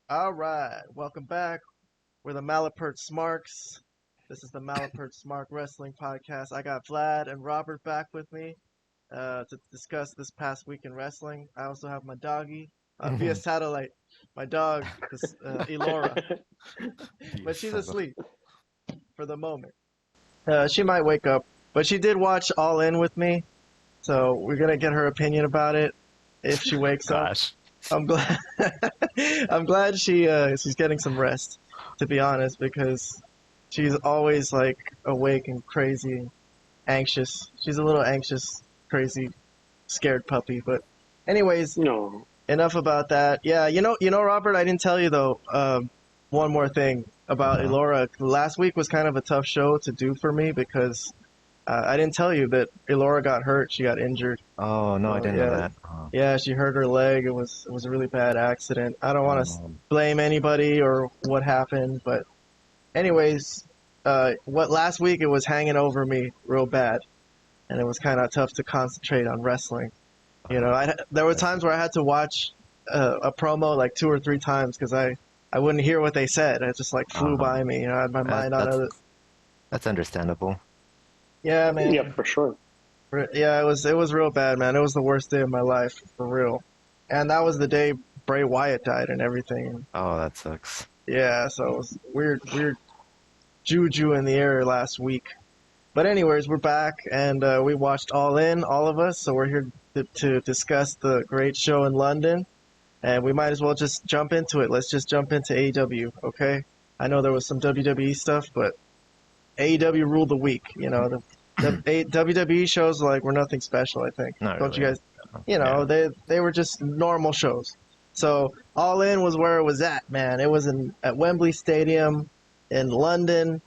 All right, welcome back. We're the Malapert Smarks. This is the Malapert Smark Wrestling Podcast. I got Vlad and Robert back with me to discuss this past week in wrestling. I also have my doggy via satellite, my dog, Elora, but she's asleep for the moment. She might wake up, but she did watch All In with me, so we're gonna get her opinion about it if she wakes up. I'm glad. I'm glad she's getting some rest, to be honest, because she's always like awake and crazy, anxious. She's a little anxious, crazy, scared puppy. But, anyways, enough about that. Yeah, you know, Robert, I didn't tell you though. One more thing about Elora. Last week was kind of a tough show to do for me because I didn't tell you that Elora got hurt. She got injured. Oh no, I didn't know that. Oh. Yeah, she hurt her leg. It was a really bad accident. I don't want to blame anybody or what happened, but anyways, what last week it was hanging over me real bad, and it was kind of tough to concentrate on wrestling. You know, there were times where I had to watch a promo like 2 or 3 times because I wouldn't hear what they said. It just like flew by me. You know, I had my mind on other. That's understandable. Yeah, man. Yeah, for sure. Yeah, it was real bad, man. It was the worst day of my life, for real. And that was the day Bray Wyatt died and everything. Oh, that sucks. Yeah, so it was weird juju in the air last week. But anyways, we're back, and we watched All In, all of us, so we're here to discuss the great show in London. And we might as well just jump into it. Let's just jump into AEW, okay? I know there was some WWE stuff, but AEW ruled the week, you know. The WWE shows were nothing special, I think. Not Don't really. you guys? You know, they were just normal shows. So All In was where it was at, man. It was at Wembley Stadium in London.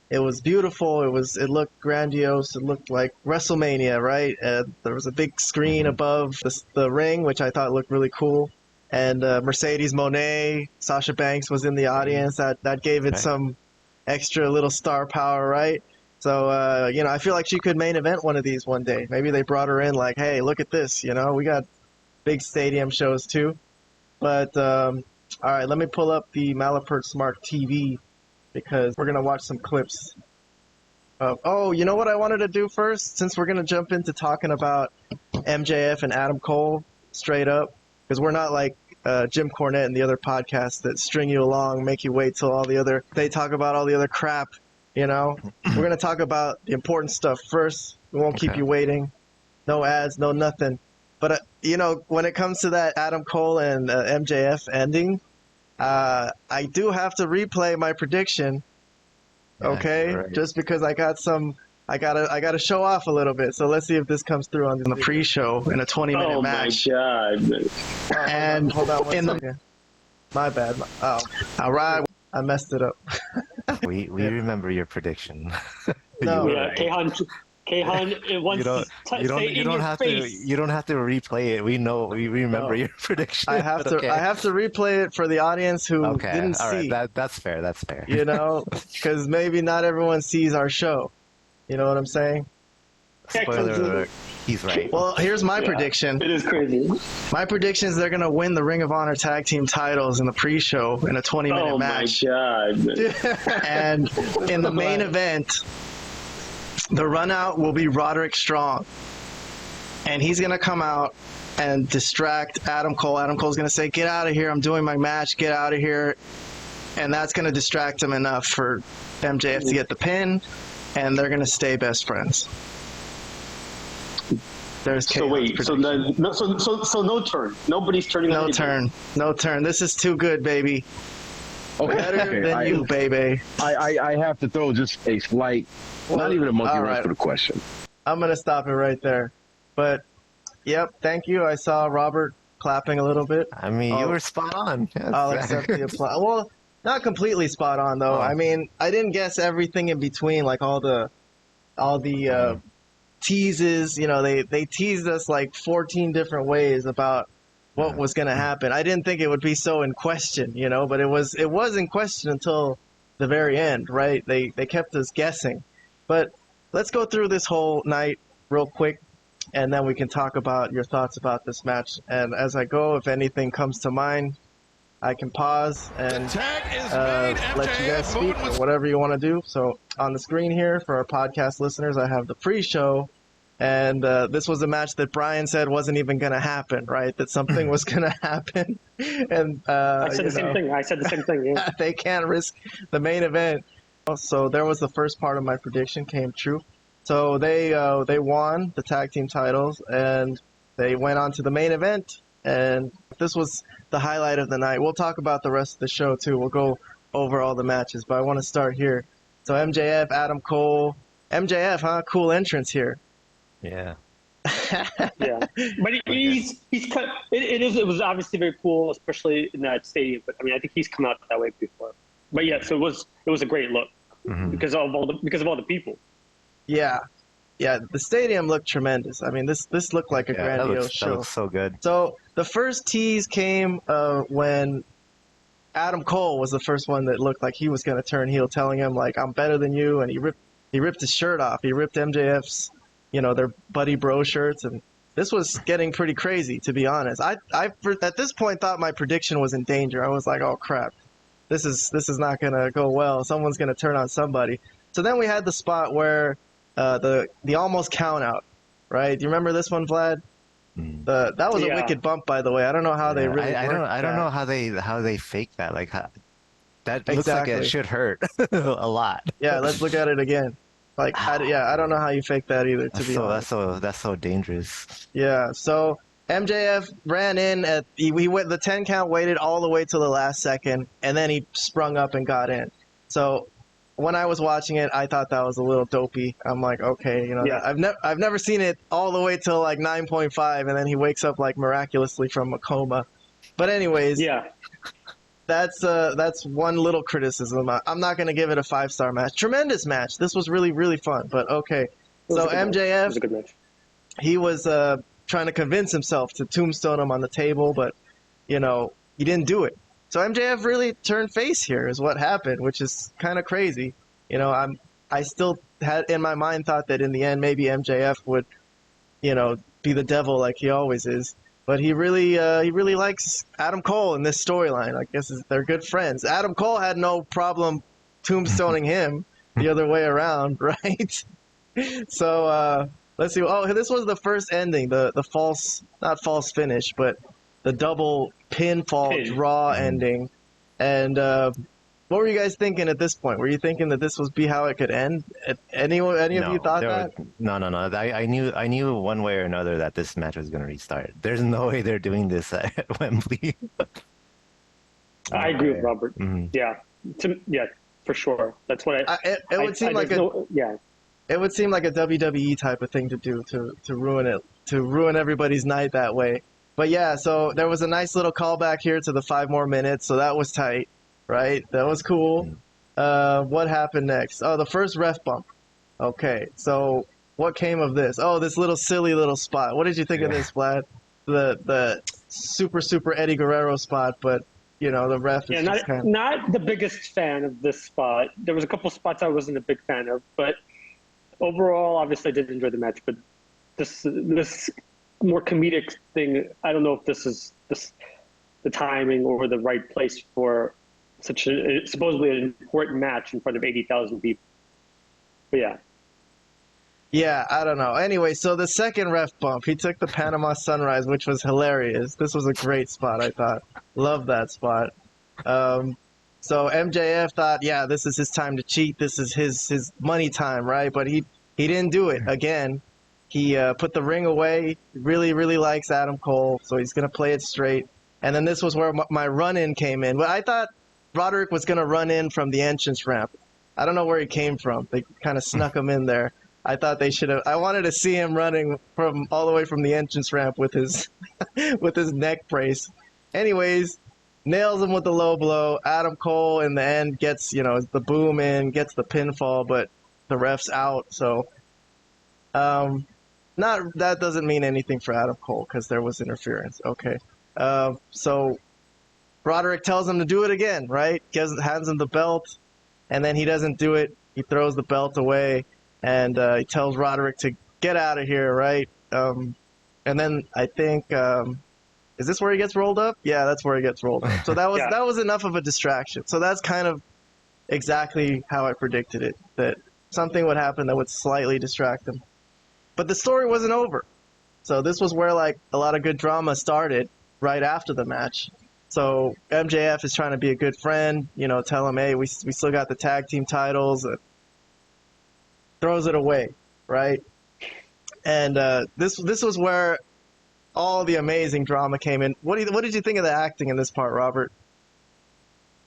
It was beautiful. It looked grandiose. It looked like WrestleMania, right? There was a big screen above the ring, which I thought looked really cool. And Mercedes Moné, Sasha Banks was in the audience. That gave it some extra little star power, right? So, you know, I feel like she could main event one of these one day. Maybe they brought her in like, hey, look at this, you know, we got big stadium shows too. But, all right, let me pull up the Malapert Smart TV because we're going to watch some clips. Oh, you know what I wanted to do first? Since we're going to jump into talking about MJF and Adam Cole straight up, because we're not like Jim Cornette and the other podcasts that string you along, make you wait till they talk about all the other crap. You know, we're going to talk about the important stuff first. We won't keep you waiting. No ads, no nothing. But, you know, when it comes to that Adam Cole and MJF ending, I do have to replay my prediction. Okay? Right. Just because I got to show off a little bit. So let's see if this comes through on the pre-show in a 20-minute match. Oh, my God. And hold on one second. My bad. Oh, all right. I messed it up. we remember your prediction. No, yeah, Kayhan. Once you don't have to replay it. We know we remember your prediction. I have to replay it for the audience who didn't see. Right. That's fair. That's fair. You know, because maybe not everyone sees our show. You know what I'm saying? Spoiler alert. He's right. Well, here's my prediction. It is crazy. My prediction is they're going to win the Ring of Honor Tag Team titles in the pre-show in a 20-minute match. Oh, my God. And in the main event, the run-out will be Roderick Strong. And he's going to come out and distract Adam Cole. Adam Cole's going to say, get out of here. I'm doing my match. Get out of here. And that's going to distract him enough for MJF to get the pin. And they're going to stay best friends. There's so wait, so no turn. Nobody's turning. No turn. This is too good, baby. Okay. Better than you, baby. I have to throw just a slight, not even a monkey wrench for the question. I'm gonna stop it right there. But, yep, thank you. I saw Robert clapping a little bit. I mean, you were spot on. I'll accept the applause. Well, not completely spot on though. I mean, I didn't guess everything in between, like all the teases. You know, they teased us like 14 different ways about what was going to happen. I didn't think it would be so in question, you know, but it was in question until the very end, right? They kept us guessing. But let's go through this whole night real quick, and then we can talk about your thoughts about this match. And as I go, if anything comes to mind, I can pause and let you guys speak or whatever you want to do. So on the screen here for our podcast listeners, I have the pre-show. And this was a match that Brian said wasn't even going to happen, right? That something was going to happen. And I said the same thing. I said the same thing, yeah. They can't risk the main event. So there was the first part of my prediction came true. So they won the tag team titles, and they went on to the main event. And this was the highlight of the night. We'll talk about the rest of the show, too. We'll go over all the matches, but I want to start here. So MJF, Adam Cole. MJF, huh? Cool entrance here. Yeah. Yeah, but he's cut. It was obviously very cool, especially in that stadium. But I mean, I think he's come out that way before. But yeah, so it was a great look because of all the people. Yeah, the stadium looked tremendous. I mean, this looked like a grandiose show. That looks so good. So the first tease came when Adam Cole was the first one that looked like he was going to turn heel, telling him like, "I'm better than you," and he ripped his shirt off. He ripped MJF's. Their buddy bro shirts, and this was getting pretty crazy, to be honest. I at this point thought my prediction was in danger. I was like, oh crap, this is not gonna go well. Someone's gonna turn on somebody. So then we had the spot where the almost count out, right? Do you remember this one, Vlad? That was a wicked bump, by the way. I don't know how they really. I don't know how they fake that. Like that looks like it should hurt a lot. Yeah, let's look at it again. Like, I don't know how you fake that either, to be honest. That's so dangerous. Yeah, so MJF ran in he went the 10 count, waited all the way till the last second, and then he sprung up and got in. So when I was watching it, I thought that was a little dopey. I'm like, okay, I've never seen it all the way till like 9.5, and then he wakes up like miraculously from a coma. But anyways, yeah. That's one little criticism. I'm not going to give it a 5-star match. Tremendous match. This was really, really fun. But okay. So MJF, was a good match. He was trying to convince himself to tombstone him on the table, but he didn't do it. So MJF really turned face here, is what happened, which is kind of crazy. I still had in my mind thought that in the end maybe MJF would, be the devil like he always is. But he really likes Adam Cole in this storyline. I guess they're good friends. Adam Cole had no problem tombstoning him the other way around, right? So let's see. Oh, this was the first ending, the not false finish, but the double pinfall draw ending. And what were you guys thinking at this point? Were you thinking that this would be how it could end? Any of you thought that? No. I knew one way or another that this match was going to restart. There's no way they're doing this at Wembley. I agree with Robert. Mm-hmm. Yeah, for sure. That's what it would seem like It would seem like a WWE type of thing to do to ruin it, to ruin everybody's night that way. But yeah, so there was a nice little callback here to the 5 more minutes, so that was tight. Right, that was cool. What happened next? Oh, the first ref bump. Okay, so what came of this? Oh, this silly little spot. What did you think of this, Vlad? The super Eddie Guerrero spot, but the ref is not the biggest fan of this spot. There was a couple spots I wasn't a big fan of, but overall, obviously, I did enjoy the match. But this more comedic thing, I don't know if this is the timing or the right place for such supposedly an important match in front of 80,000 people. But yeah. Yeah, I don't know. Anyway, so the second ref bump, he took the Panama Sunrise, which was hilarious. This was a great spot, I thought. Love that spot. So MJF thought, yeah, this is his time to cheat. This is his money time, right? But he didn't do it. Again, he put the ring away. Really, really likes Adam Cole, so he's going to play it straight. And then this was where my run-in came in. But I thought Roderick was going to run in from the entrance ramp. I don't know where he came from. They kind of snuck him in there. I thought they should have. I wanted to see him running from all the way from the entrance ramp with his with his neck brace. Anyways, nails him with the low blow. Adam Cole in the end gets the boom in, gets the pinfall, but the ref's out. So that doesn't mean anything for Adam Cole because there was interference. Okay, so Roderick tells him to do it again, right? Hands him the belt, and then he doesn't do it. He throws the belt away, and he tells Roderick to get out of here, right? And then I think is this where he gets rolled up? Yeah, that's where he gets rolled up. So that was enough of a distraction. So that's kind of exactly how I predicted it, that something would happen that would slightly distract him. But the story wasn't over. So this was where like a lot of good drama started right after the match. So MJF is trying to be a good friend, tell him, hey, we still got the tag team titles. Throws it away, right? And this was where all the amazing drama came in. What did you think of the acting in this part, Robert?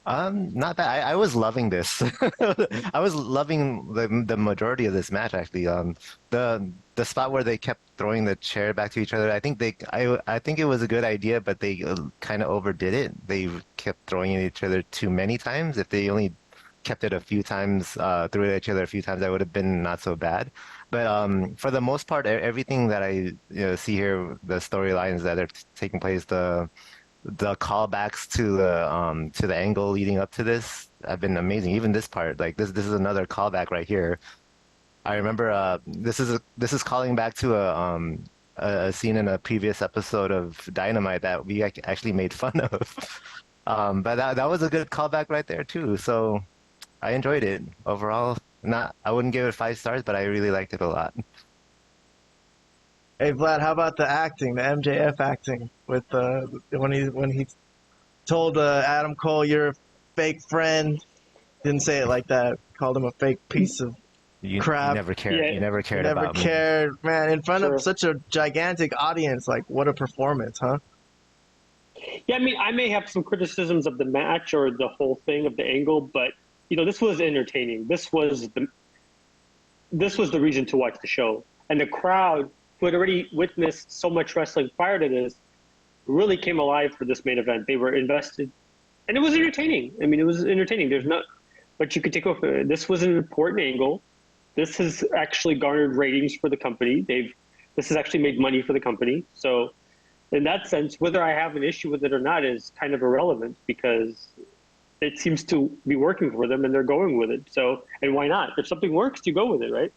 Not bad. I was loving this. I was loving the majority of this match actually. The spot where they kept throwing the chair back to each other. I think it was a good idea, but they kind of overdid it. They kept throwing it at each other too many times. If they only kept it a few times, threw it at each other a few times, that would have been not so bad. But for the most part, everything that I see here, the storylines that are taking place, the callbacks to the angle leading up to this have been amazing. Even this part, like this is another callback right here. I remember this is calling back to a scene in a previous episode of Dynamite that we actually made fun of. But that was a good callback right there too. So I enjoyed it overall. I wouldn't give it 5 stars, but I really liked it a lot. Hey Vlad, how about the acting, the MJF acting with when he told Adam Cole, "You're a fake friend." Didn't say it like that. Called him a fake piece of crap. You never cared. Yeah. You never cared Never about cared, man. In front Sure. of such a gigantic audience, like what a performance, huh? Yeah, I mean, I may have some criticisms of the match or the whole thing of the angle, but this was entertaining. This was the reason to watch the show, and the crowd who had already witnessed so much wrestling prior to this really came alive for this main event. They were invested, and it was entertaining. I mean, it was entertaining. There's not, but you could take off. This was an important angle. This has actually garnered ratings for the company. This has actually made money for the company. So, in that sense, whether I have an issue with it or not is kind of irrelevant because it seems to be working for them and they're going with it. So, and why not? If something works, you go with it, right?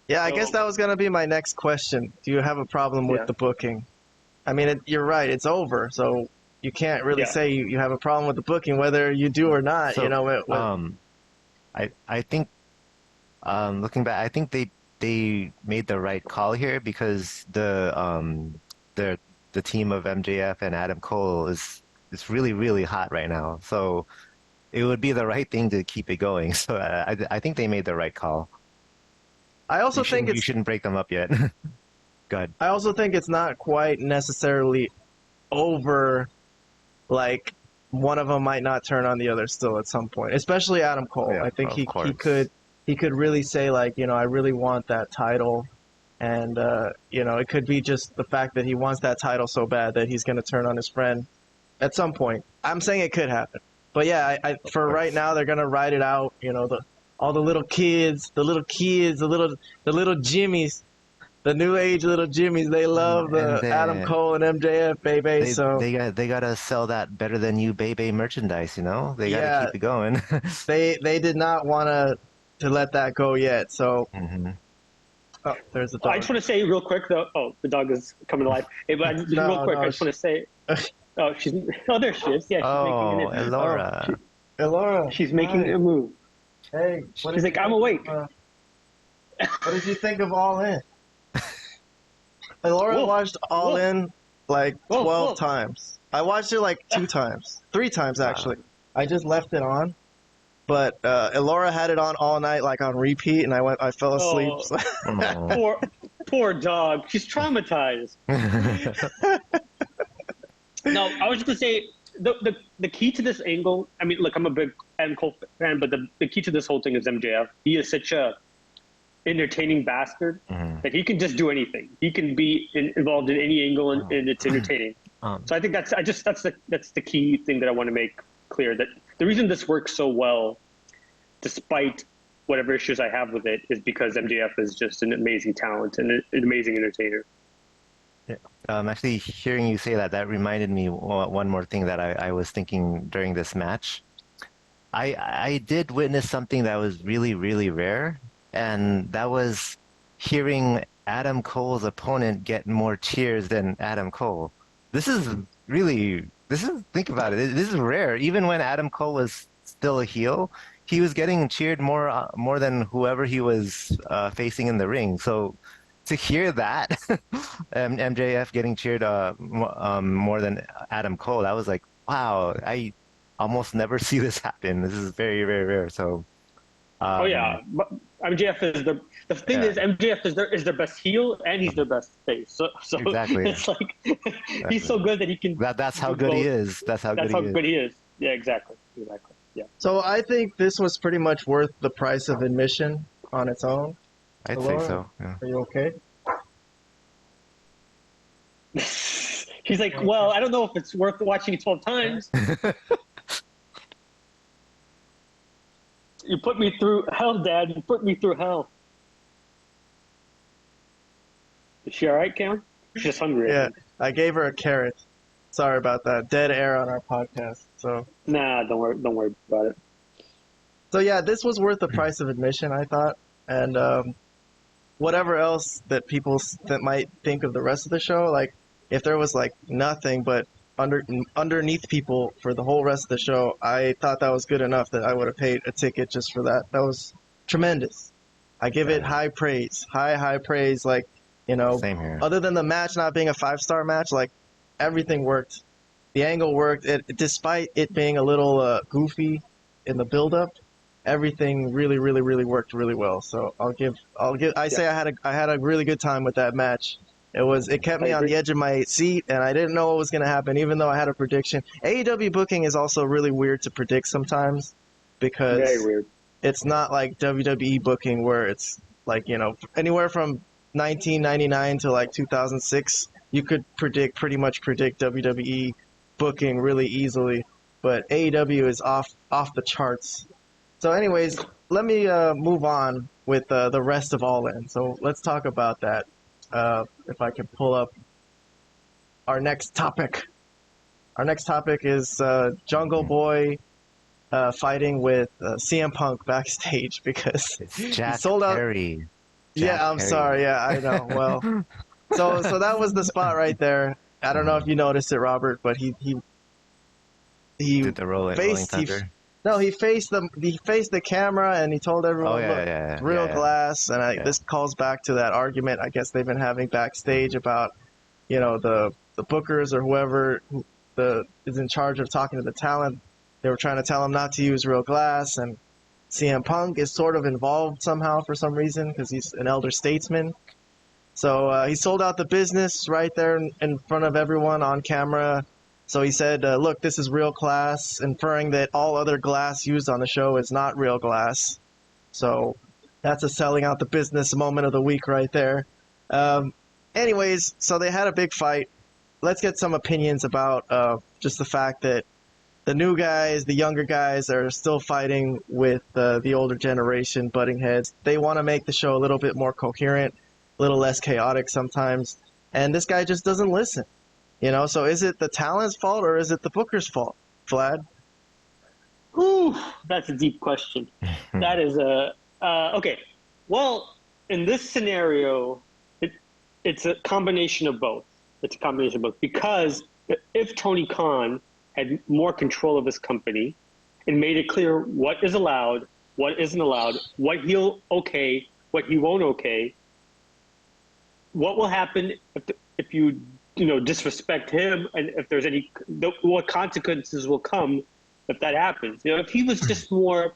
Yeah, I So- guess that was gonna be my next question. Do you have a problem with Yeah. the booking? I mean, you're right. It's over, so you can't really Yeah. say you have a problem with the booking, whether you do or not. So, I think looking back, I think they made the right call here because the team of MJF and Adam Cole is really really hot right now. So it would be the right thing to keep it going. So I think they made the right call. I also think you shouldn't break them up yet. Go ahead. I also think it's not quite necessarily over. Like one of them might not turn on the other still at some point, especially Adam Cole. Yeah, I think of he course. could really say like, I really want that title, and it could be just the fact that he wants that title so bad that he's going to turn on his friend at some point. I'm saying it could happen, but yeah, for right now they're going to ride it out. All the little kids, the little Jimmies. The new age little Jimmies, they love the Adam Cole and MJF, baby. So they gotta sell that better than you, baby merchandise. They gotta keep it going. they did not want to let that go yet. So oh, there's the dog. I just want to say real quick though. Oh, the dog is coming alive. Hey, but real quick, I just want to say. Oh, there she is. Yeah, she's making an Elora. Elora, She's making a move. Hey, She's like, I'm awake. What did you think of All In? Elora watched All In like 12 times. I watched it like 2 times, 3 times actually. I just left it on, but Elora had it on all night, like on repeat, and I fell asleep. Oh. poor dog. She's traumatized. No, I was just gonna say the key to this angle. I mean, look, I'm a big Adam Cole fan, but the key to this whole thing is MJF. He is such a entertaining bastard that he can just do anything. He can be involved in any angle, and it's entertaining. So I think that's the key thing that I want to make clear, that the reason this works so well, despite whatever issues I have with it, is because MJF is just an amazing talent and an amazing entertainer. Yeah. Actually, hearing you say that reminded me one more thing that I was thinking during this match. I did witness something that was really, really rare, and that was hearing Adam Cole's opponent get more cheers than Adam Cole. This is really, think about it. This is rare. Even when Adam Cole was still a heel, he was getting cheered more than whoever he was facing in the ring. So to hear that, MJF getting cheered more than Adam Cole, I was like, wow, I almost never see this happen. This is very, very rare. So, Oh yeah, but MJF is the thing is MJF is their best heel and he's their best face. So exactly. it's like he's so good that he can. That's how good he is. That's how good he is. Yeah, exactly. Yeah. So I think this was pretty much worth the price of admission on its own. I'd say so. Yeah. Are you okay? He's like, well, I don't know if it's worth watching it 12 times. You put me through hell, Dad. You put me through hell. Is she all right, Kayhan? She's just hungry. Yeah, I gave her a carrot. Sorry about that. Dead air on our podcast. So nah, don't worry about it. So yeah, this was worth the price of admission, I thought, and whatever else that people that might think of the rest of the show, like if there was like nothing but underneath people for the whole rest of the show, I thought that was good enough that I would have paid a ticket just for that. That was tremendous. I give it high praise, high praise. Like, you know, same here. Other than the match not being a 5-star match, like everything worked. The angle worked. Despite it being a little goofy in the build-up, everything really worked really well. So I say I had a really good time with that match. It kept me on the edge of my seat, and I didn't know what was going to happen, even though I had a prediction. AEW booking is also really weird to predict sometimes because very weird. It's not like WWE booking where it's like, you know, anywhere from 1999 to like 2006, you could pretty much predict WWE booking really easily, but AEW is off the charts. So anyways, let me move on with the rest of All In. So let's talk about that. If I can pull up our next topic. Our next topic is Jungle Boy fighting with CM Punk backstage because he sold out. Perry. I'm sorry. Yeah, I know. Well, so that was the spot right there. I don't know if you noticed it, Robert, but he did the rolling thunder. He faced the camera and he told everyone, "Look, real glass." And this calls back to that argument I guess they've been having backstage about, you know, the bookers or whoever is in charge of talking to the talent. They were trying to tell him not to use real glass, and CM Punk is sort of involved somehow for some reason because he's an elder statesman. So he sold out the business right there in front of everyone on camera. So he said, look, this is real glass, inferring that all other glass used on the show is not real glass. So that's a selling out the business moment of the week right there. Anyways, so they had a big fight. Let's get some opinions about just the fact that the new guys, the younger guys, are still fighting with the older generation, butting heads. They want to make the show a little bit more coherent, a little less chaotic sometimes. And this guy just doesn't listen. You know, so is it the talent's fault or is it the booker's fault, Vlad? Ooh, that's a deep question. That is okay. Well, in this scenario, it's a combination of both. Because if Tony Khan had more control of his company and made it clear what is allowed, what isn't allowed, what he'll okay, what he won't okay, what will happen if you disrespect him, and if there's what consequences will come if that happens. You know, if he was just more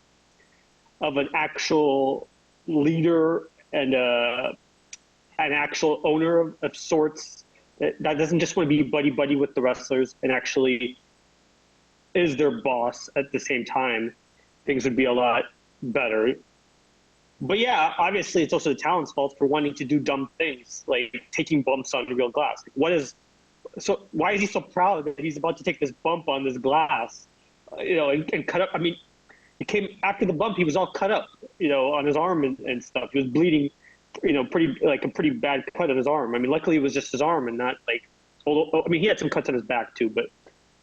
of an actual leader and an actual owner of sorts, that doesn't just want to be buddy with the wrestlers and actually is their boss at the same time, things would be a lot better. But yeah, obviously it's also the talent's fault for wanting to do dumb things, like taking bumps on real glass. Why is he so proud that he's about to take this bump on this glass, and cut up? I mean, he came after the bump, he was all cut up, on his arm and stuff. He was bleeding, a pretty bad cut on his arm. I mean, luckily it was just his arm and not like, I mean, he had some cuts on his back too, but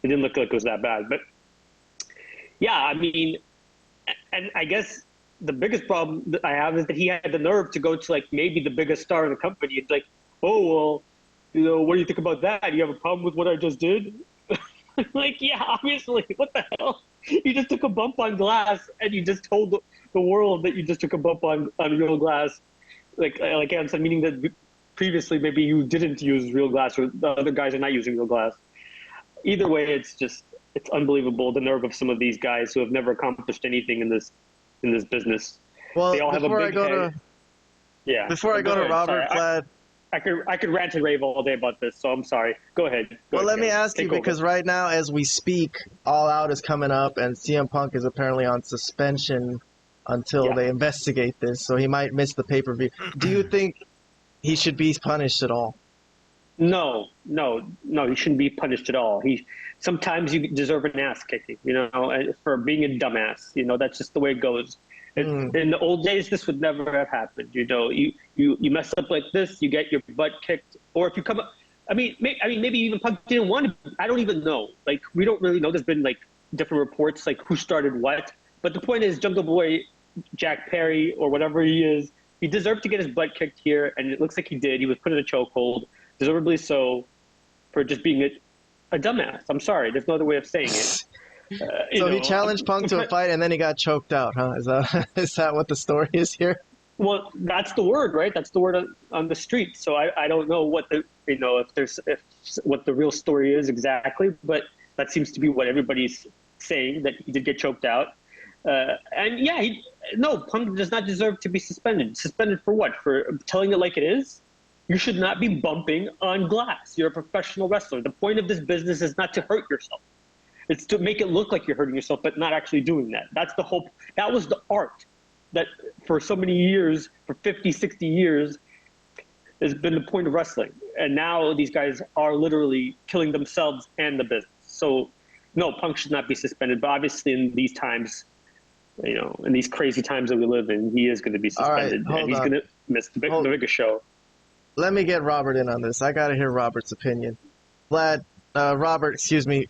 it didn't look like it was that bad. But yeah, I mean, and I guess the biggest problem that I have is that he had the nerve to go to like maybe the biggest star in the company. It's like, oh, well, what do you think about that? You have a problem with what I just did? Like, yeah, obviously. What the hell? You just took a bump on glass, and you just told the world that you just took a bump on real glass. Like I'm saying, meaning that previously maybe you didn't use real glass, or the other guys are not using real glass. Either way, it's unbelievable, the nerve of some of these guys who have never accomplished anything in this business. Well, They all have a big head. Yeah. Before I go to Robert, Vlad, I could rant and rave all day about this, so I'm sorry. Go ahead. Well, let me ask you, because right now, as we speak, All Out is coming up, and CM Punk is apparently on suspension until they investigate this, so he might miss the pay-per-view. Do you think he should be punished at all? No, he shouldn't be punished at all. Sometimes you deserve an ass kicking, for being a dumbass. That's just the way it goes. In the old days, this would never have happened. You mess up like this, you get your butt kicked, or if you come up, maybe even Punk didn't want to. I don't even know. Like, we don't really know. There's been like different reports, like who started what. But the point is, Jungle Boy, Jack Perry, or whatever he is, he deserved to get his butt kicked here, and it looks like he did. He was put in a chokehold, deservedly so, for just being a dumbass. I'm sorry. There's no other way of saying it. He challenged Punk to a fight, and then he got choked out, huh? Is that what the story is here? Well, that's the word, right? That's the word on the street. So I don't know what what the real story is exactly, but that seems to be what everybody's saying, that he did get choked out. Punk does not deserve to be suspended. Suspended for what? For telling it like it is? You should not be bumping on glass. You're a professional wrestler. The point of this business is not to hurt yourself. It's to make it look like you're hurting yourself, but not actually doing that. That's the hope. That was the art that for so many years, for 50, 60 years, has been the point of wrestling. And now these guys are literally killing themselves and the business. So, no, Punk should not be suspended. But obviously in these times, in these crazy times that we live in, he is going to be suspended. All right, and he's going to miss the biggest show. Let me get Robert in on this. I got to hear Robert's opinion. Robert, excuse me.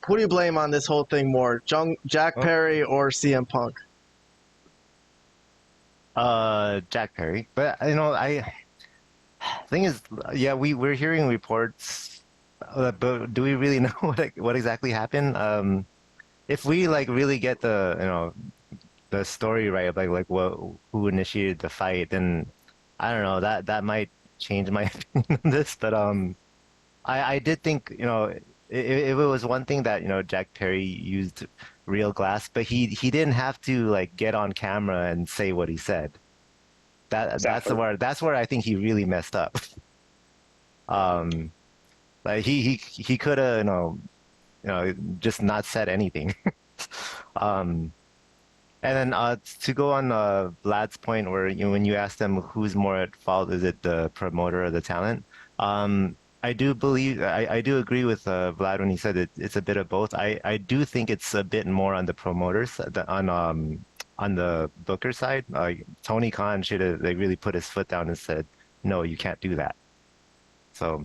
Who do you blame on this whole thing more, Jack Perry or CM Punk? Jack Perry. But thing is, we're hearing reports, but do we really know what exactly happened? If we really get the story right of who initiated the fight, then I don't know, that might change my opinion on this. But I did think if it was one thing that Jack Perry used real glass, but he didn't have to get on camera and say what he said. Exactly. That's where I think he really messed up. He could have just not said anything. And then to go on Vlad's point, where when you asked them who's more at fault, is it the promoter or the talent? I do agree with Vlad when he said it's a bit of both. I do think it's a bit more on the promoters, on the booker side. Tony Khan should have really put his foot down and said, no, you can't do that. So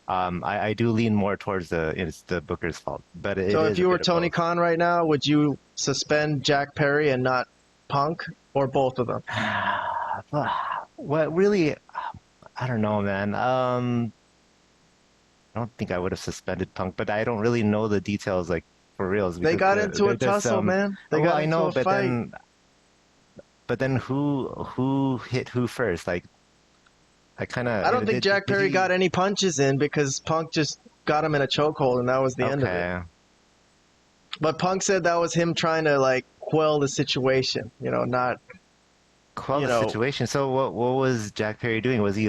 I do lean more towards it's the booker's fault. But so if you were Tony Khan right now, would you suspend Jack Perry and not Punk, or both of them? Well, really, I don't know, man. I don't think I would have suspended Punk, but I don't really know the details for reals. They got into a tussle, man. They got into a fight. But then who hit who first? I don't think Jack Perry got any punches in, because Punk just got him in a chokehold, and that was the end of it. But Punk said that was him trying to quell the situation, not quell the situation. So what was Jack Perry doing? Was he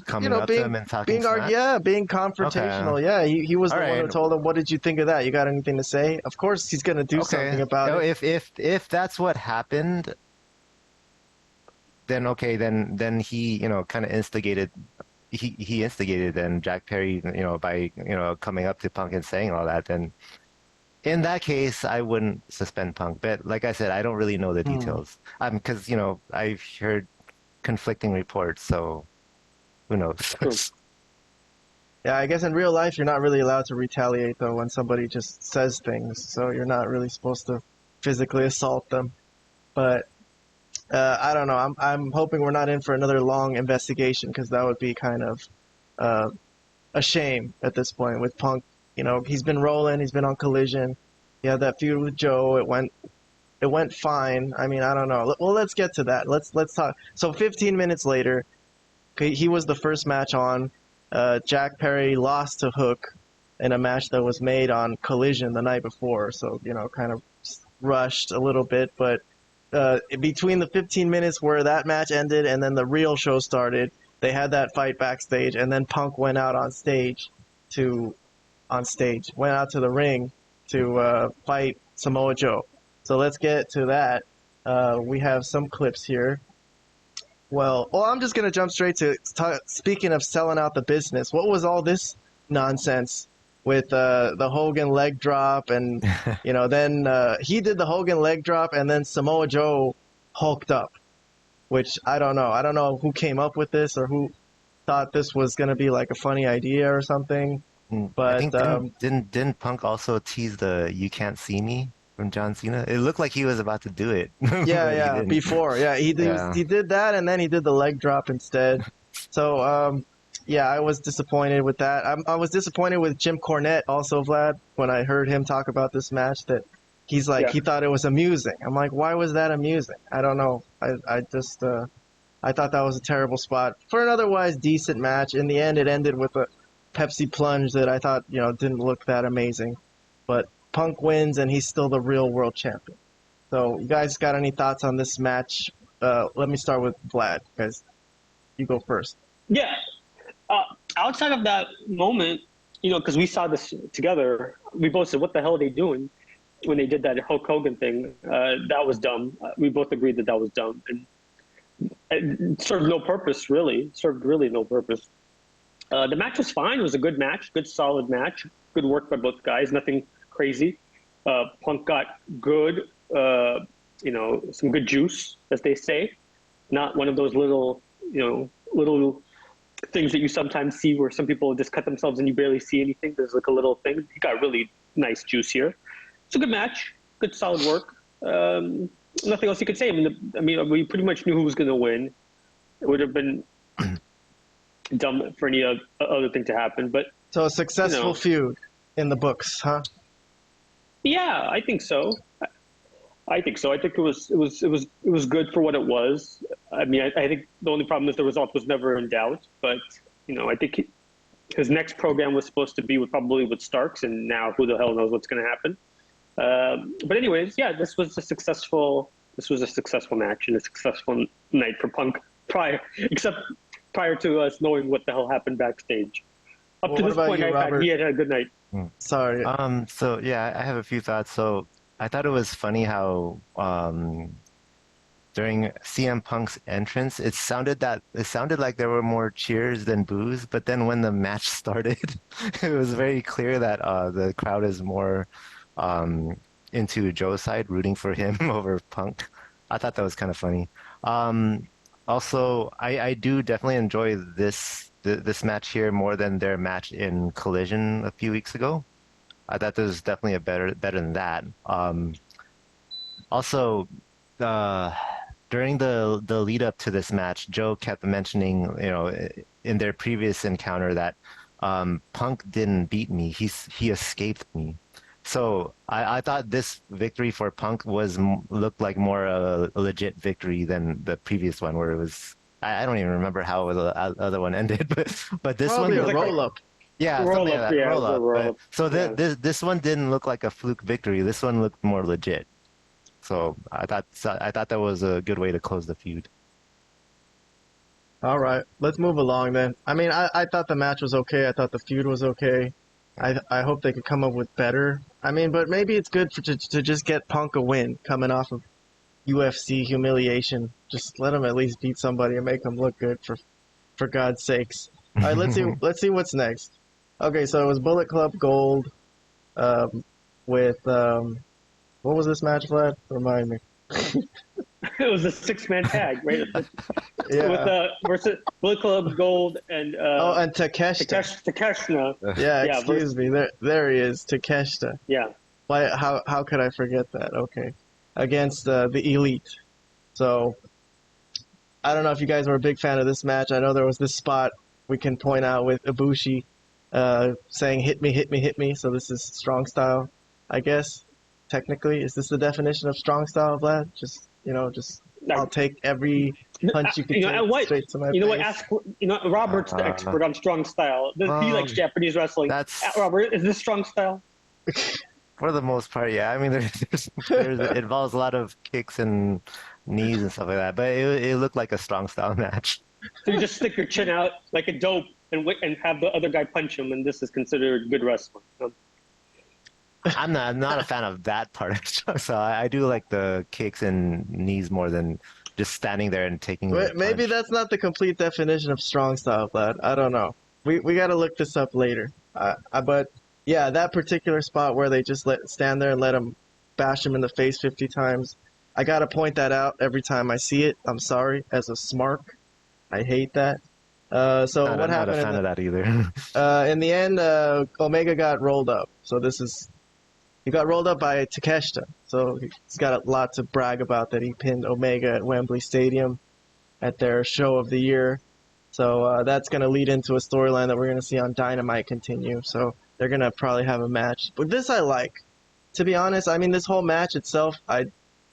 coming up to him and talking smack? Being confrontational. Okay. Yeah, he was the one who told him, "What did you think of that? You got anything to say?" Of course, he's going to do something about it. If that's what happened, then okay, then he kind of instigated. He instigated then Jack Perry by coming up to Punk and saying all that. Then in that case, I wouldn't suspend Punk. But like I said, I don't really know the details. Because I've heard conflicting reports, so who knows? Yeah, I guess in real life you're not really allowed to retaliate though when somebody just says things. So you're not really supposed to physically assault them. But I don't know. I'm hoping we're not in for another long investigation, because that would be kind of a shame at this point, with Punk, he's been rolling. He's been on Collision. He had that feud with Joe. It went fine. I mean, I don't know. Well, let's get to that. Let's talk. So 15 minutes later, he was the first match on. Jack Perry lost to Hook in a match that was made on Collision the night before. So, kind of rushed a little bit. But between the 15 minutes where that match ended and then the real show started, they had that fight backstage. And then Punk went out went out to the ring to fight Samoa Joe. So let's get to that. We have some clips here. Well, I'm just going to jump straight to speaking of selling out the business. What was all this nonsense with the Hogan leg drop? And, then he did the Hogan leg drop and then Samoa Joe hulked up, which I don't know. I don't know who came up with this or who thought this was going to be like a funny idea or something. But I think didn't Punk also tease the "You can't see me" from John Cena? It looked like he was about to do it. Yeah, before. Yeah, he did that, and then he did the leg drop instead. So, I was disappointed with that. I was disappointed with Jim Cornette also, Vlad, when I heard him talk about this match, that he's like, he thought it was amusing. I'm like, why was that amusing? I don't know. I just, I thought that was a terrible spot for an otherwise decent match. In the end, it ended with a Pepsi plunge that I thought, didn't look that amazing. But Punk wins, and he's still the real world champion. So, you guys got any thoughts on this match? Let me start with Vlad, guys. You go first. Yeah. Outside of that moment, because we saw this together, we both said, what the hell are they doing when they did that Hulk Hogan thing? That was dumb. We both agreed that was dumb. And it served no purpose, really. It served really no purpose. The match was fine. It was a good match, good solid match. Good work by both guys. Nothing crazy. Punk got good, some good juice, as they say. Not one of those little things that you sometimes see where some people just cut themselves and you barely see anything. There's like a little thing. He got really nice juice here. It's a good match. Good solid work. Nothing else you could say. I mean, we pretty much knew who was going to win. It would have been dumb for any other thing to happen. But so a successful feud in the books, huh? Yeah, I think so. I think it was good for what it was. I mean, I think the only problem is the result was never in doubt. But I think his next program was supposed to be probably with Starks, and now who the hell knows what's going to happen. But anyways, yeah, this was a successful match and a successful night for Punk prior to us knowing what the hell happened backstage. Up to this point, he had a good night. Sorry. So yeah, I have a few thoughts. So I thought it was funny how during CM Punk's entrance, it sounded like there were more cheers than boos. But then when the match started, it was very clear that the crowd is more into Joe's side, rooting for him over Punk. I thought that was kind of funny. Also, I do definitely enjoy this match here more than their match in Collision a few weeks ago. I thought this was definitely better than that. Also, during the lead up to this match, Joe kept mentioning, in their previous encounter that Punk didn't beat me; he escaped me. So I thought this victory for Punk looked like more a legit victory than the previous one, where it was. I don't even remember how the other one ended, but this Probably one a roll up. Yeah, roll something up, like that. yeah, Roll up. roll up. So Yeah. this one didn't look like a fluke victory. This one looked more legit. So I thought that was a good way to close the feud. All right, let's move along then. I mean, I thought the match was okay. I thought the feud was okay. I hope they could come up with better. I mean, but maybe it's good to just get Punk a win coming off of UFC humiliation. Just let him at least beat somebody and make him look good for God's sakes. All right, let's see what's next. Okay, so it was Bullet Club Gold with what was this match, Vlad? Remind me. It was a 6-man tag, right? Yeah. With versus Bullet Club Gold and and Takeshita. Takeshita. Yeah, Yeah, excuse me. There he is, Takeshita. Yeah. Why? How could I forget that? Okay, against the Elite. So I don't know if you guys were a big fan of this match. I know there was this spot we can point out with Ibushi saying hit me, hit me, hit me. So this is strong style, I guess. Technically, is this the definition of strong style, Vlad? Just I'll take every punch you can take straight to my face. Ask Robert's the expert on strong style. He likes Japanese wrestling. Robert, is this strong style? For the most part, yeah. I mean, it involves a lot of kicks and knees and stuff like that, but it looked like a strong style match. So you just stick your chin out like a dope and have the other guy punch him, and this is considered good wrestling. I'm not a fan of that part of it, so I do like the kicks and knees more than just standing there and taking. Maybe that's not the complete definition of strong style, Vlad. I don't know. We got to look this up later. But yeah, that particular spot where they just stand there and let him bash him in the face 50 times. I got to point that out every time I see it. I'm sorry, as a Smark. I hate that. So what happened? I'm not a fan of that either. In the end, Omega got rolled up. So he got rolled up by Takeshita. So he's got a lot to brag about that he pinned Omega at Wembley Stadium at their show of the year. So that's going to lead into a storyline that we're going to see on Dynamite continue. So they're going to probably have a match. But this I like. To be honest, I mean, this whole match itself, I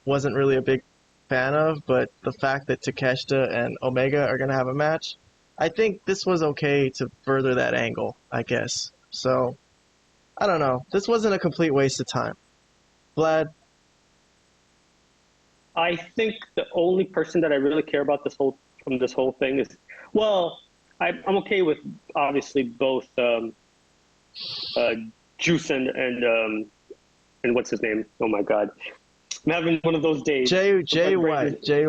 wasn't really a big fan of. But the fact that Takeshita and Omega are going to have a match, I think this was okay to further that angle, I guess. So, I don't know. This wasn't a complete waste of time. Vlad? I think the only person that I really care about from this whole thing is, well, I'm okay with obviously both Juice and what's his name? Oh my God, I'm having one of those days. Jay White. Yeah,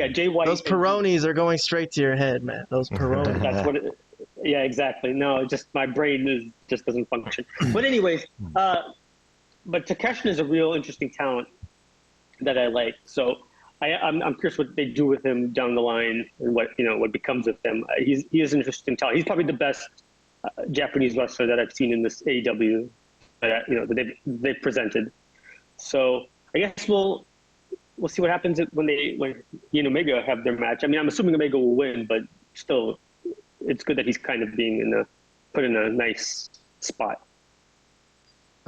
Jay White. Those Peronis are going straight to your head, man. Those Peronis. That's what it, yeah, exactly. No, just my brain just doesn't function. But anyways, but Takeshita is a real interesting talent that I like. So I'm curious what they do with him down the line and what becomes of him. He is an interesting talent. He's probably the best Japanese wrestler that I've seen in this AEW that they've presented. So I guess we'll see what happens when he and Omega have their match. I mean, I'm assuming Omega will win, but still, it's good that he's kind of being put in a nice spot.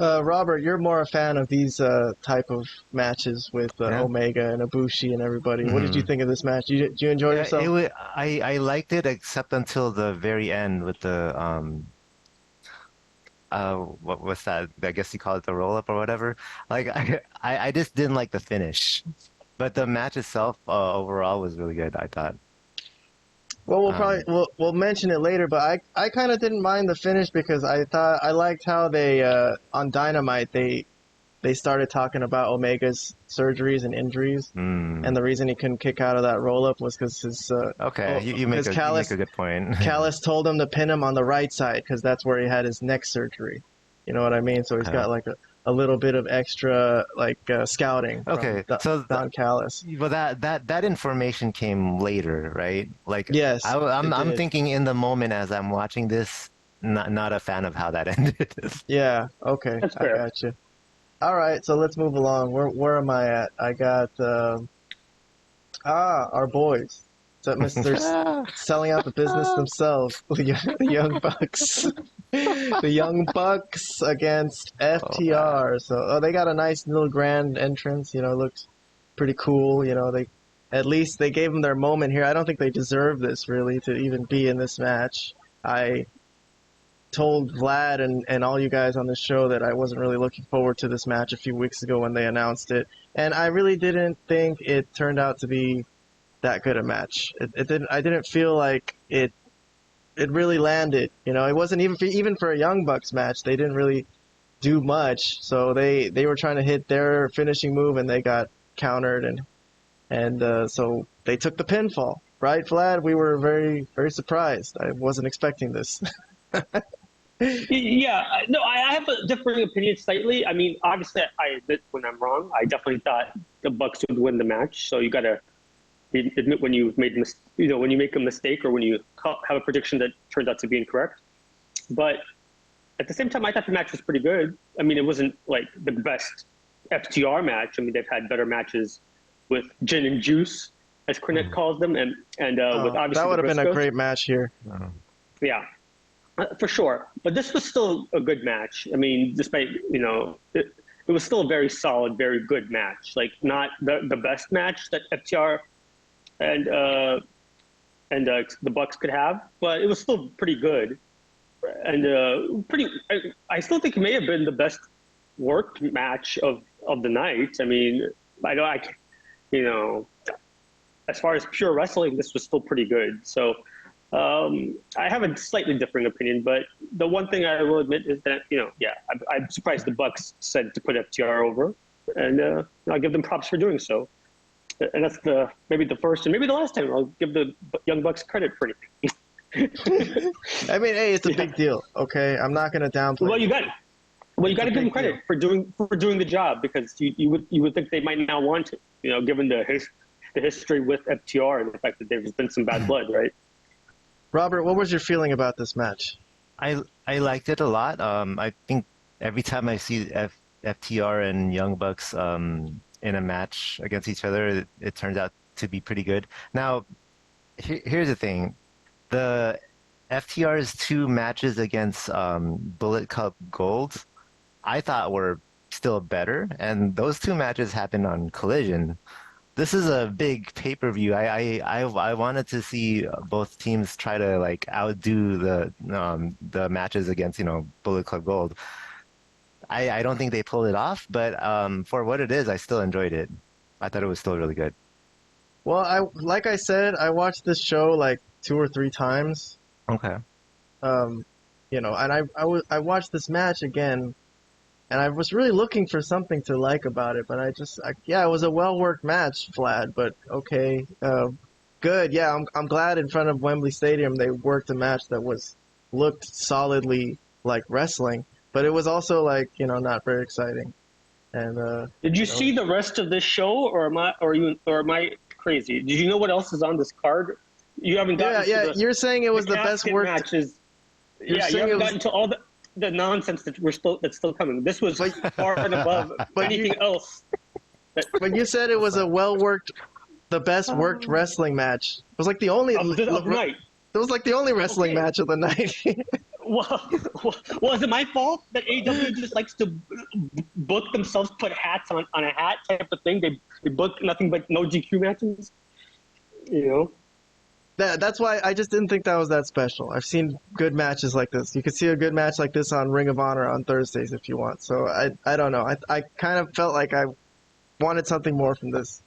Robert, you're more a fan of these type of matches with Omega and Ibushi and everybody. What did you think of this match? Did you enjoy yourself? I liked it, except until the very end with the what was that? I guess you call it the roll up or whatever. Like I just didn't like the finish, but the match itself overall was really good, I thought. Well, we'll mention it later, but I kind of didn't mind the finish because I liked how they on Dynamite they started talking about Omega's surgeries and injuries, and the reason he couldn't kick out of that roll up was because his you make a good point. Callis told him to pin him on the right side because that's where he had his neck surgery. You know what I mean? So he's got like a little bit of extra scouting. Okay, so Don Callis. But that information came later, right? Like, yes, I'm thinking in the moment as I'm watching this, not a fan of how that ended. Yeah. Okay. That's fair. I got you. All right, so let's move along. Where am I at? I got our boys. So Mr. selling out the business themselves. The Young Bucks. The Young Bucks against FTR. So they got a nice little grand entrance. Looked pretty cool. They gave them their moment here. I don't think they deserve this really to even be in this match. I told Vlad and all you guys on the show that I wasn't really looking forward to this match a few weeks ago when they announced it, and I really didn't think it turned out to be that good a match. It didn't. I didn't feel like it really landed. It wasn't even for a Young Bucks match. They didn't really do much. So they were trying to hit their finishing move and they got countered and so they took the pinfall. Right, Vlad? We were very, very surprised. I wasn't expecting this. Yeah, no, I have a differing opinion slightly. I mean, obviously, I admit when I'm wrong. I definitely thought the Bucks would win the match. So you got to admit when you when you make a mistake or when you have a prediction that turns out to be incorrect. But at the same time, I thought the match was pretty good. I mean, it wasn't like the best FTR match. I mean, they've had better matches with Gin and Juice, as Cornette calls them, and with obviously that would have been a great match here. Yeah. For sure. But this was still a good match. I mean, despite, it was still a very solid, very good match. Like, not the best match that FTR and the Bucks could have, but it was still pretty good. And I still think it may have been the best worked match of the night. I mean, as far as pure wrestling, this was still pretty good. So I have a slightly different opinion, but the one thing I will admit is that, I'm surprised the Bucks said to put FTR over, and I'll give them props for doing so. And that's maybe the first and maybe the last time I'll give the Young Bucks credit for anything. I mean, hey, it's a big deal. Okay, I'm not gonna downplay. Well, you got to give them credit for doing the job, because you would think they might not want to, given the history with FTR and the fact that there's been some bad blood, right? Robert, what was your feeling about this match? I liked it a lot. I think every time I see FTR and Young Bucks in a match against each other, it turns out to be pretty good. Now, here's the thing. The FTR's 2 matches against Bullet Club Gold, I thought were still better, and those 2 matches happened on Collision. This is a big pay-per-view. I wanted to see both teams try to outdo the matches against Bullet Club Gold. I don't think they pulled it off, but for what it is, I still enjoyed it. I thought it was still really good. Well, like I said, I watched this show like 2 or 3 times. Okay. And I watched this match again, and I was really looking for something to like about it, but it was a well-worked match, Vlad, but okay. Good. Yeah, I'm glad in front of Wembley Stadium they worked a match that looked solidly like wrestling, but it was also not very exciting. And did you see the rest of this show, or am I crazy? Did you know what else is on this card? You haven't gotten to you're saying it was the best worked matches. You haven't gotten to all the nonsense that's still coming. This was far and above anything else. But you said it was the best worked wrestling match. It was like the only of the night. It was like the only wrestling match of the night. Well, is it my fault that AEW just likes to book themselves, put hats on a hat type of thing? They book nothing but no GQ matches. That's why I just didn't think that was that special. I've seen good matches like this. You could see a good match like this on Ring of Honor on Thursdays if you want. So I don't know. I kind of felt like I wanted something more from this.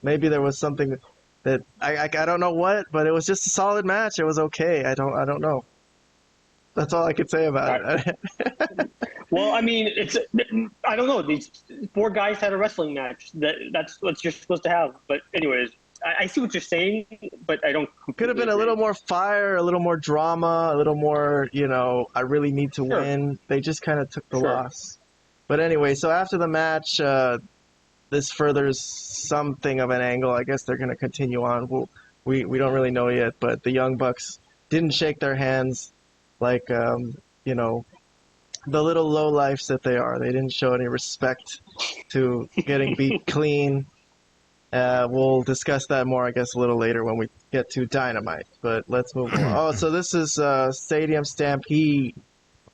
Maybe there was something that I don't know what, but it was just a solid match. It was okay. I don't know. That's all I could say about it. Well, I mean, I don't know. These 4 guys had a wrestling match. That's what you're supposed to have. But anyways, I see what you're saying, but I don't. Could have been a little more fire, a little more drama, a little more, I really need to win. They just kind of took the loss. But anyway, so after the match, this furthers something of an angle. I guess they're going to continue on. We don't really know yet, but the Young Bucks didn't shake their hands like, the little lowlifes that they are. They didn't show any respect to getting beat clean. We'll discuss that more, I guess, a little later when we get to Dynamite. But let's move on. Oh, so this is Stadium Stampede,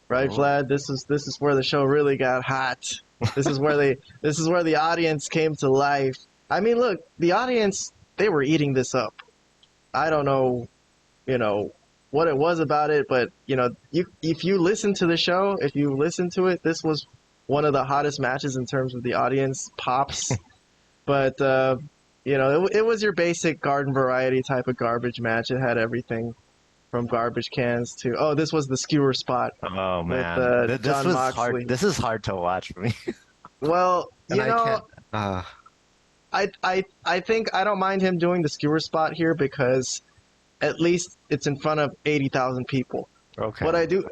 right, Vlad? This is where the show really got hot. This is where the audience came to life. I mean, look, the audience, they were eating this up. I don't know, what it was about it, but if you listen to the show, if you listen to it, this was one of the hottest matches in terms of the audience pops. But it was your basic garden variety type of garbage match. It had everything from garbage cans to this was the skewer spot. Oh man, with, this Jon was Moxley. hard. This is hard to watch for me. Well, I think I don't mind him doing the skewer spot here because at least it's in front of 80,000 people. Okay. What I do,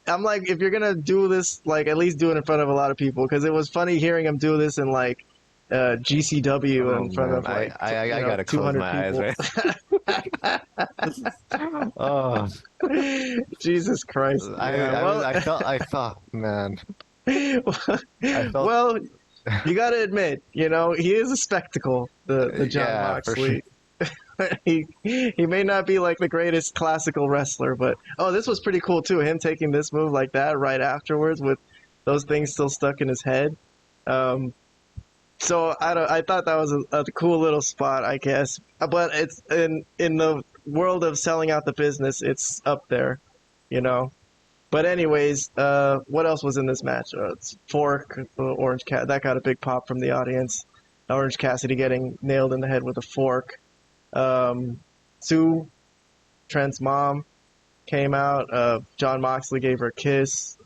I'm like, if you're gonna do this, at least do it in front of a lot of people, because it was funny hearing him do this in GCW in front of I gotta close 200 my people. eyes, right? Oh, Jesus Christ! I thought, man. Well, you gotta admit, he is a spectacle. The Jon Moxley. For he may not be like the greatest classical wrestler, but this was pretty cool too. Him taking this move like that right afterwards with those things still stuck in his head. So I thought that was a cool little spot, I guess. But it's in the world of selling out the business, it's up there, you know. But anyways, what else was in this match? It's Fork, Orange Cat, that got a big pop from the audience. Orange Cassidy getting nailed in the head with a fork. Sue, Trent's mom, came out. Jon Moxley gave her a kiss,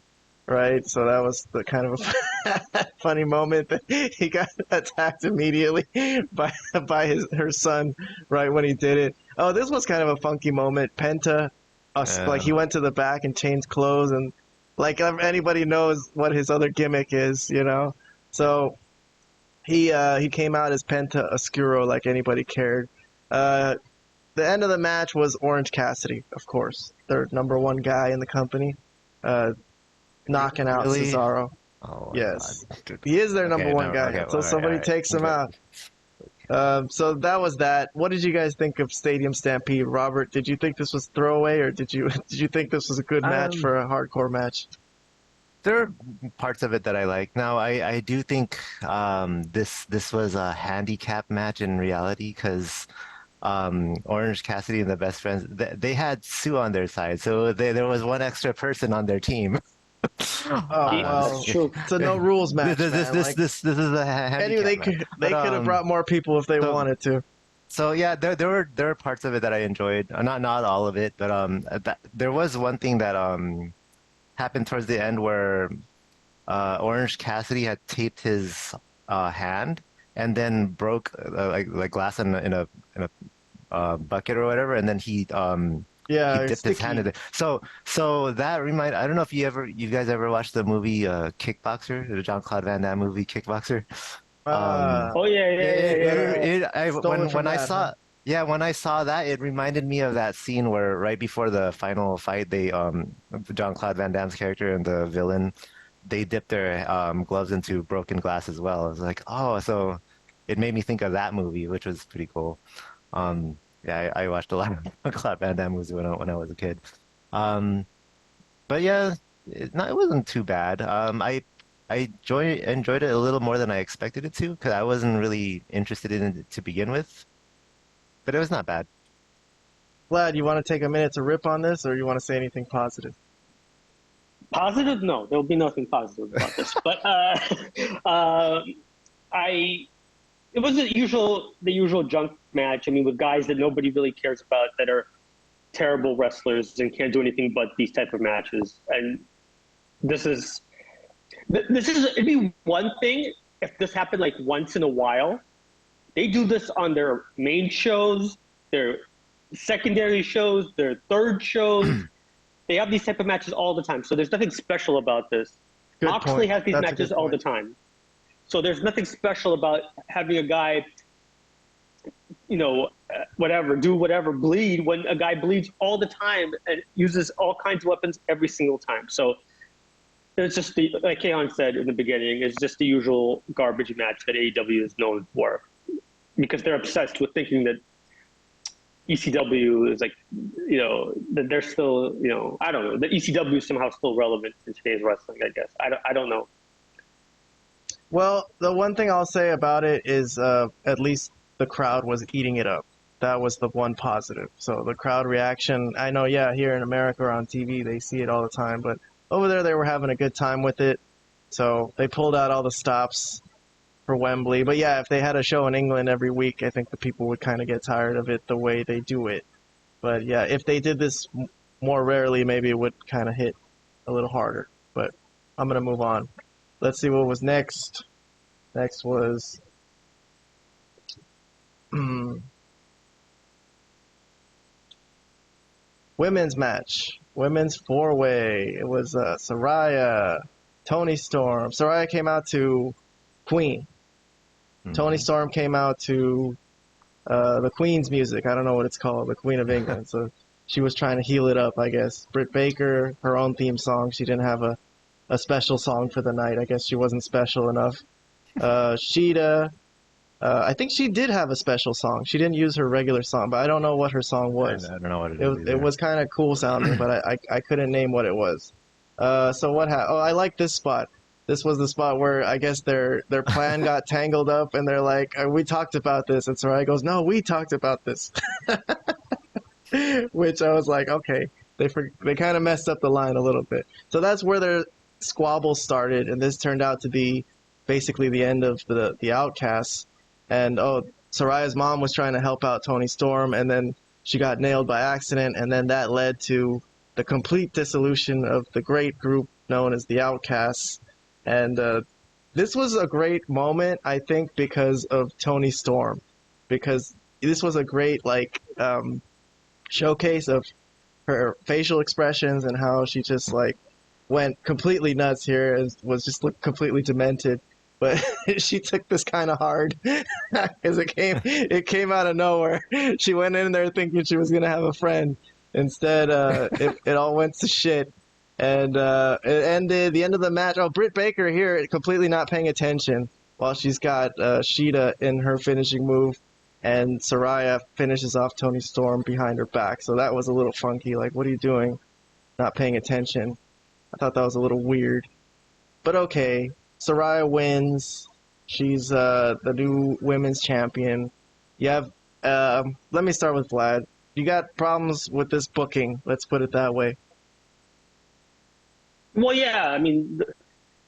right? So that was the kind of a funny moment that he got attacked immediately by her son right when he did it. Oh, this was kind of a funky moment. Penta, like he went to the back and changed clothes, and like anybody knows what his other gimmick is, you know. So he came out as Penta Oscuro like anybody cared. The end of the match was Orange Cassidy, of course, their number one guy in the company, knocking out Cesaro. Oh, yes, God. he is their number one guy until somebody takes him out. So that was that. What did you guys think of Stadium Stampede? Robert, did you think this was throwaway, or did you think this was a good match for a hardcore match? There are parts of it that I like. Now, I do think this was a handicap match in reality because Orange Cassidy and the Best Friends, they had Sue on their side, so there was one extra person on their team. Well, it's a no rules match. This is a handicap anyway, match. They could have brought more people if they wanted to. So yeah, there were parts of it that I enjoyed. Not all of it, but there was one thing that happened towards the end where Orange Cassidy had taped his hand and then broke like glass in a bucket or whatever, and then he dipped his hand in it. So that I don't know if you guys ever watched the movie Kickboxer, the Jean-Claude Van Damme movie Kickboxer. When I saw that, it reminded me of that scene where right before the final fight, they Jean-Claude Van Damme's character and the villain, they dipped their gloves into broken glass as well. I was like, oh, so it made me think of that movie, which was pretty cool. I watched a lot of Jean-Claude Van Damme movies when I was a kid. But yeah, it wasn't too bad. I enjoyed it a little more than I expected it to because I wasn't really interested in it to begin with. But it was not bad. Vlad, you want to take a minute to rip on this, or you want to say anything positive? Positive? No, there will be nothing positive about this. But it was the usual junk match. I mean, with guys that nobody really cares about that are terrible wrestlers and can't do anything but these type of matches. And it'd be one thing if this happened like once in a while. They do this on their main shows, their secondary shows, their third shows. They have these type of matches all the time. So there's nothing special about this. Moxley has these matches all the time. So there's nothing special about having a guy, do whatever, bleed when a guy bleeds all the time and uses all kinds of weapons every single time. So it's just like Kayhan said in the beginning, it's just the usual garbage match that AEW is known for. Because they're obsessed with thinking that ECW is like, that they're still, I don't know, that ECW is somehow still relevant in today's wrestling, I guess. I don't know. Well, the one thing I'll say about it is at least the crowd was eating it up. That was the one positive. So the crowd reaction, I know, here in America or on TV, they see it all the time. But over there, they were having a good time with it. So they pulled out all the stops for Wembley. But yeah, if they had a show in England every week, I think the people would kind of get tired of it the way they do it. But yeah, if they did this more rarely, maybe it would kind of hit a little harder. But I'm going to move on. Let's see what was next. Next was women's match. Women's four-way. It was Saraya, Toni Storm. Saraya came out to Queen. Toni Storm came out to the Queen's music. I don't know what it's called, the Queen of England. So she was trying to heal it up, I guess. Britt Baker, her own theme song. She didn't have a special song for the night. I guess she wasn't special enough. Shida, I think she did have a special song. She didn't use her regular song, but I don't know what her song was. I don't know what It was kind of cool sounding, but I couldn't name what it was. So what happened? Oh, I like this spot. This was the spot where I guess their plan got tangled up, and they're like, "We talked about this," and Saraya goes, "No, we talked about this," which I was like, okay, they kind of messed up the line a little bit. So that's where their squabble started, and this turned out to be basically the end of the Outcasts. And Saraya's mom was trying to help out Toni Storm, and then she got nailed by accident, and then that led to the complete dissolution of the great group known as the Outcasts. And this was a great moment, I think, because of Toni Storm, because this was a great showcase of her facial expressions and how she just went completely nuts here and was just completely demented. But she took this kind of hard because it came out of nowhere. She went in there thinking she was gonna have a friend. Instead, it all went to shit. And it ended, the end of the match. Oh, Britt Baker here completely not paying attention while she's got Shida in her finishing move, and Saraya finishes off Toni Storm behind her back. So that was a little funky. Like, what are you doing? Not paying attention. I thought that was a little weird. But okay, Saraya wins. She's the new women's champion. You have, let me start with Vlad. You got problems with this booking, let's put it that way. Well, yeah, I mean,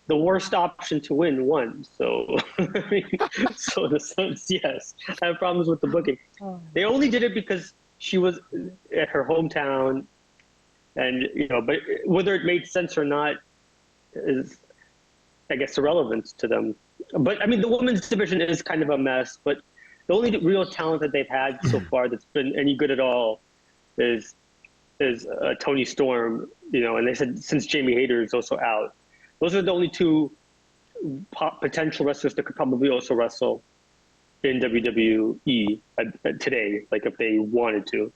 the worst option to win won. So, I mean, so in a sense, yes, I have problems with the booking. They only did it because she was at her hometown, and but whether it made sense or not is, I guess, irrelevant to them. But I mean, the women's division is kind of a mess. But the only real talent that they've had so far that's been any good at all is Toni Storm, and they said since Jamie Hayter is also out, those are the only two potential wrestlers that could probably also wrestle in WWE today, like if they wanted to.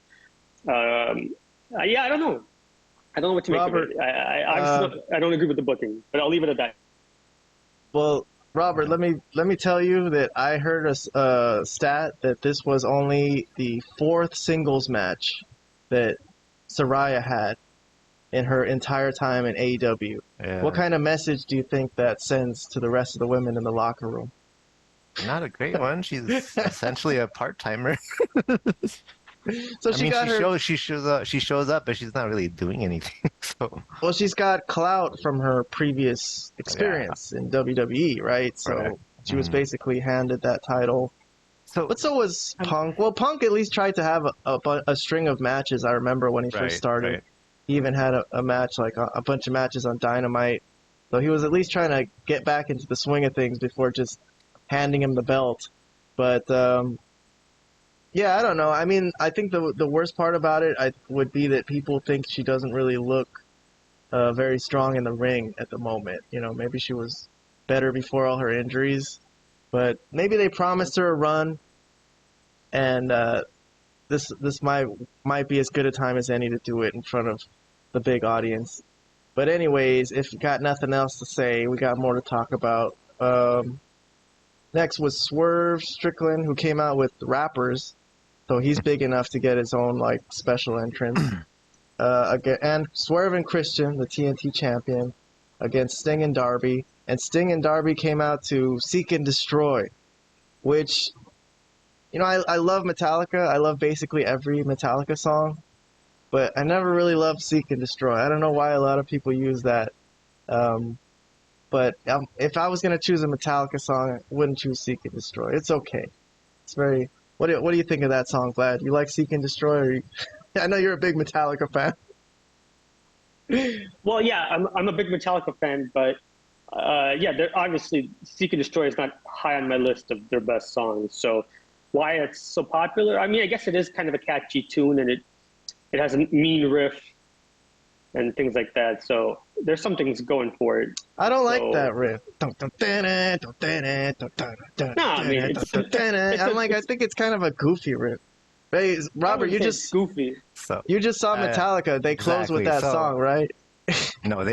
Yeah, I don't know. I don't know what to make of it. I don't agree with the booking, but I'll leave it at that. Well, Robert, let me tell you that I heard a stat that this was only the 4th singles match that Saraya had in her entire time in AEW. Yeah. What kind of message do you think that sends to the rest of the women in the locker room? Not a great one. She's essentially a part-timer. So she shows up, but she's not really doing anything. So well, she's got clout from her previous experience in WWE, right? So she was basically handed that title. But so was Punk. Well, Punk at least tried to have a string of matches. I remember when he first started. Right. He even had a match, like a bunch of matches on Dynamite. So he was at least trying to get back into the swing of things before just handing him the belt. But yeah, I don't know. I mean, I think the worst part about it would be that people think she doesn't really look very strong in the ring at the moment. Maybe she was better before all her injuries. But maybe they promised her a run, and this might be as good a time as any to do it in front of the big audience. But anyways, if you got nothing else to say, we got more to talk about. Next was Swerve Strickland, who came out with rappers, so he's big enough to get his own special entrance. And Swerve and Christian, the TNT champion, against Sting and Darby. And Sting and Darby came out to Seek and Destroy, which, I love Metallica. I love basically every Metallica song, but I never really loved Seek and Destroy. I don't know why a lot of people use that. But if I was going to choose a Metallica song, I wouldn't choose Seek and Destroy. It's okay. It's very... What do you think of that song, Vlad? You like Seek and Destroy? I know you're a big Metallica fan. Well, yeah, I'm a big Metallica fan, but yeah, obviously Seek and Destroy is not high on my list of their best songs. So why it's so popular? I mean, I guess it is kind of a catchy tune, and it has a mean riff and things like that. So there's some things going for it. I don't like that riff. No, I mean, I think it's kind of a goofy riff. Hey, Robert, you just goofy. You just saw Metallica. They close with that song, right? No,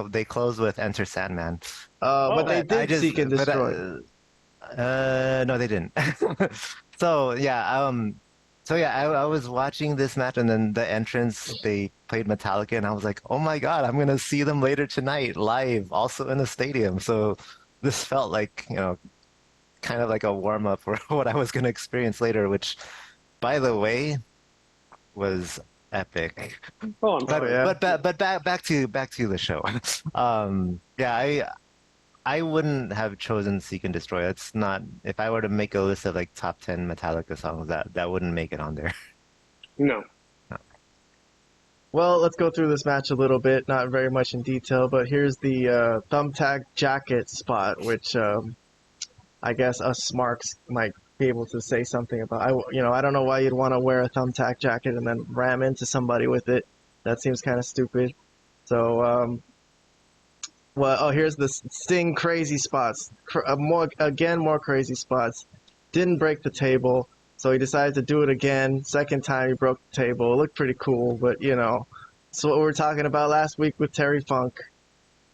they close with Enter Sandman. But they did Seek and Destroy. No, they didn't. So yeah, I was watching this match, and then the entrance they played Metallica, and I was like, oh my God, I'm gonna see them later tonight live, also in the stadium. So this felt like, kind of like a warm up for what I was gonna experience later, which, by the way, was epic. Oh, I'm But sorry. yeah. back to the show. Yeah, I wouldn't have chosen Seek and Destroy. It's not, if I were to make a list of like top 10 Metallica songs, that wouldn't make it on there. No. Well, let's go through this match a little bit, not very much in detail, but here's the thumbtack jacket spot, which I guess us Smarks might be able to say something about. I don't know why you'd want to wear a thumbtack jacket and then ram into somebody with it. That seems kind of stupid. So, here's the Sting crazy spots. More crazy spots. Didn't break the table, so he decided to do it again. Second time he broke the table. It looked pretty cool, but it's what we were talking about last week with Terry Funk.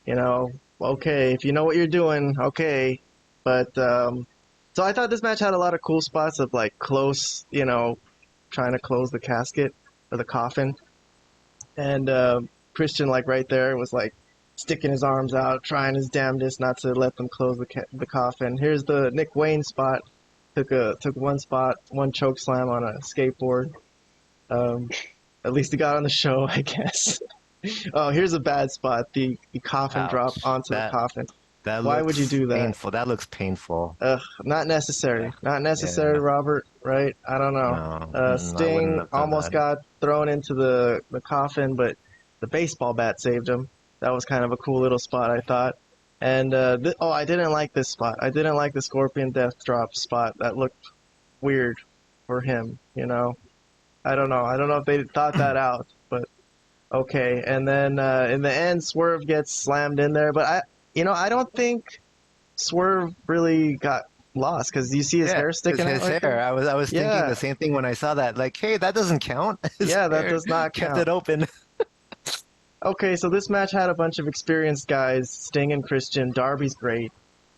Okay, if you know what you're doing, okay. But so I thought this match had a lot of cool spots of like close, trying to close the casket or the coffin, and Christian like right there was like sticking his arms out, trying his damnedest not to let them close the coffin. Here's the Nick Wayne spot. Took one spot, one choke slam on a skateboard. At least he got on the show, I guess. Oh, here's a bad spot. The coffin Ouch. drop onto the coffin. Why would you do that? Painful. That looks painful. Not necessary. Not necessary, Yeah. Robert, right? I don't know. No, I wouldn't Sting have done almost that. got thrown into the coffin, but the baseball bat saved him. That was kind of a cool little spot, I thought. And, I didn't like this spot. I didn't like the Scorpion Death Drop spot. That looked weird for him, I don't know. I don't know if they thought that out, but okay. And then in the end, Swerve gets slammed in there, but I don't think Swerve really got lost because you see his hair sticking his out. Like hair. that. I was thinking Yeah. the same thing when I saw that. Like, hey, that doesn't count. His Yeah, that hair does not kept count. it open. Okay, so this match had a bunch of experienced guys, Sting and Christian. Darby's great.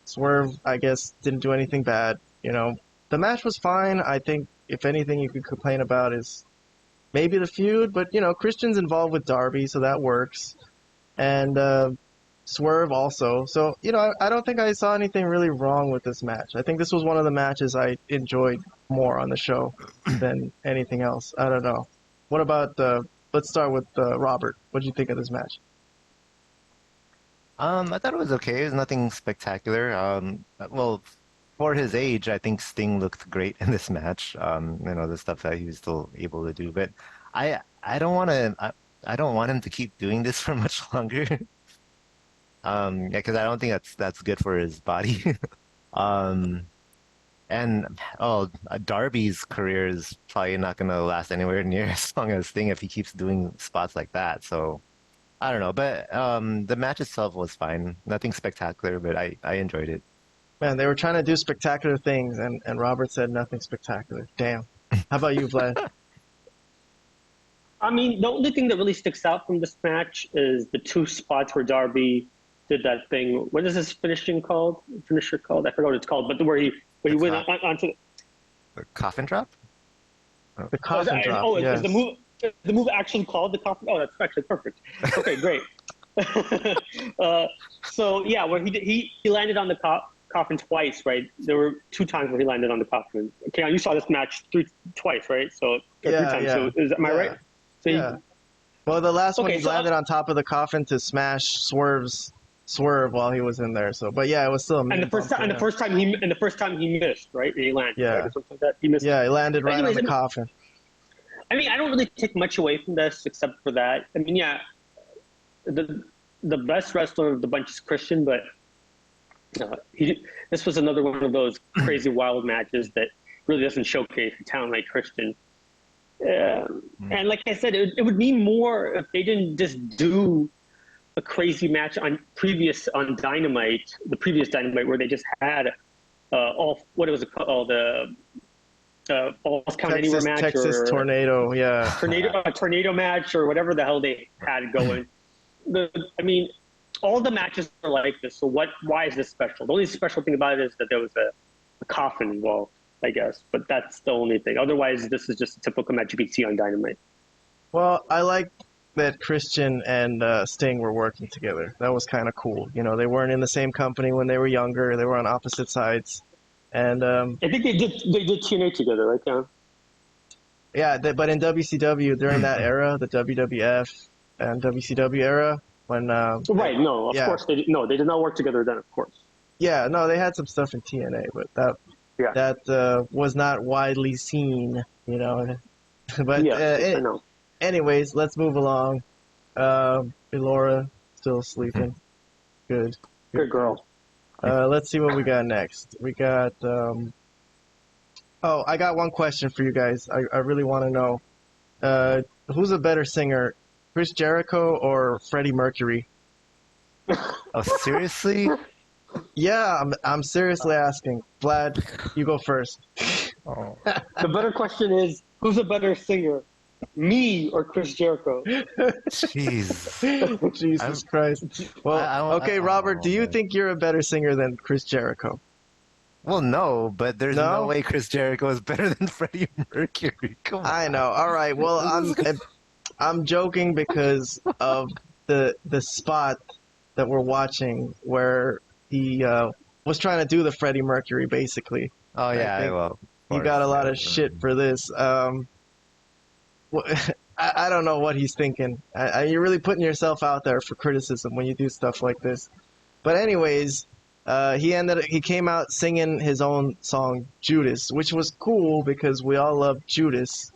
Swerve, I guess, didn't do anything bad. The match was fine. I think if anything you could complain about is maybe the feud, but Christian's involved with Darby, so that works. And Swerve also. So, I don't think I saw anything really wrong with this match. I think this was one of the matches I enjoyed more on the show than anything else. I don't know. What about let's start with Robert. What did you think of this match? I thought it was okay. It was nothing spectacular. Well, for his age, I think Sting looked great in this match. The stuff that he was still able to do. But I don't want to. I don't want him to keep doing this for much longer. Yeah, because I don't think that's good for his body. And Darby's career is probably not going to last anywhere near as long as Sting if he keeps doing spots like that. So I don't know, but the match itself was fine. Nothing spectacular, but I enjoyed it. Man, they were trying to do spectacular things, and Robert said nothing spectacular. Damn. How about you, Vlad? I mean, the only thing that really sticks out from this match is the two spots where Darby did that thing. What is this finisher called? I forgot what it's called, but where he went onto The coffin drop? The coffin drop. Yes. Is the move actually called the coffin? Oh, that's actually perfect. Okay, great. So yeah, where he landed on the coffin twice, right? There were two times where he landed on the coffin. Okay, you saw this match twice, right? So three times. Yeah. So am I right? So Yeah. Well, the last one he landed on top of the coffin to smash Swerve while he was in there. So, but yeah, it was still a and the first time he missed, right? He landed. Yeah. Right? Or something like that. He missed. Yeah, he landed right on the coffin. I mean, I don't really take much away from this except for that. I mean, yeah, the best wrestler of the bunch is Christian, but this was another one of those crazy wild matches that really doesn't showcase a talent like Christian. And like I said, it would mean more if they didn't just do a crazy match on Dynamite, the previous Dynamite, where they just had what was it called, the Falls Count Anywhere match, Texas or Tornado, yeah, tornado match, or whatever the hell they had going. I mean, all the matches are like this. So why is this special? The only special thing about it is that there was coffin involved, I guess. But that's the only thing. Otherwise, this is just a typical match you could see on Dynamite. Well, I like that Christian and Sting were working together. That was kind of cool. You know, they weren't in the same company when they were younger. They were on opposite sides. And I think they did TNA together, right? Yeah. yeah, but in WCW during that era, the WWF and WCW era, when Right. No, of course they did. No, they did not work together then. Of course. yeah, no, they had some stuff in TNA, but that was not widely seen. You know, but I know. anyways, let's move along. Elora still sleeping. Good Good girl. Let's see what we got next. We got. Oh, I got one question for you guys. I really want to know. Who's a better singer, Chris Jericho or Freddie Mercury? Oh, seriously? Yeah, I'm seriously asking. Vlad, you go first. Oh. The better question is, who's a better singer, me or Chris Jericho? Jeez. Jesus Christ. Well, okay, Robert, do you think you're a better singer than Chris Jericho? Well, no, but there's No? no way Chris Jericho is better than Freddie Mercury. Come on. I know. All right. Well, I'm joking because of the spot that we're watching where he was trying to do the Freddie Mercury, basically. Oh yeah, well, you got a lot of shit for this. I don't know what he's thinking. You're really putting yourself out there for criticism when you do stuff like this. But anyways, he came out singing his own song Judas, which was cool because we all love Judas.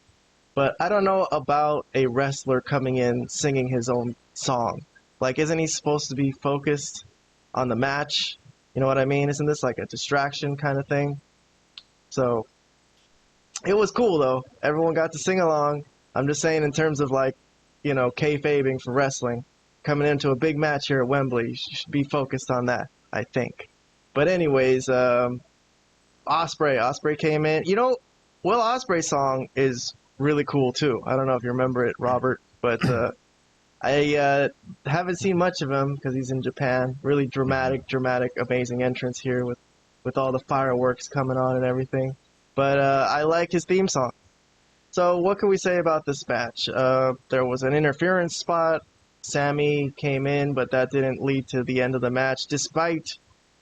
But I don't know about a wrestler coming in singing his own song. Like, isn't he supposed to be focused on the match? You know what I mean? Isn't this like a distraction kind of thing? So it was cool though. Everyone got to sing along. I'm just saying in terms of like, you know, kayfabing for wrestling, coming into a big match here at Wembley, you should be focused on that, I think. But anyways, Ospreay came in. You know, Will Ospreay's song is really cool too. I don't know if you remember it, Robert, but I haven't seen much of him because he's in Japan. Really dramatic, amazing entrance here with all the fireworks coming on and everything. But I like his theme song. So what can we say about this match? There was an interference spot. Sami came in, but that didn't lead to the end of the match. Despite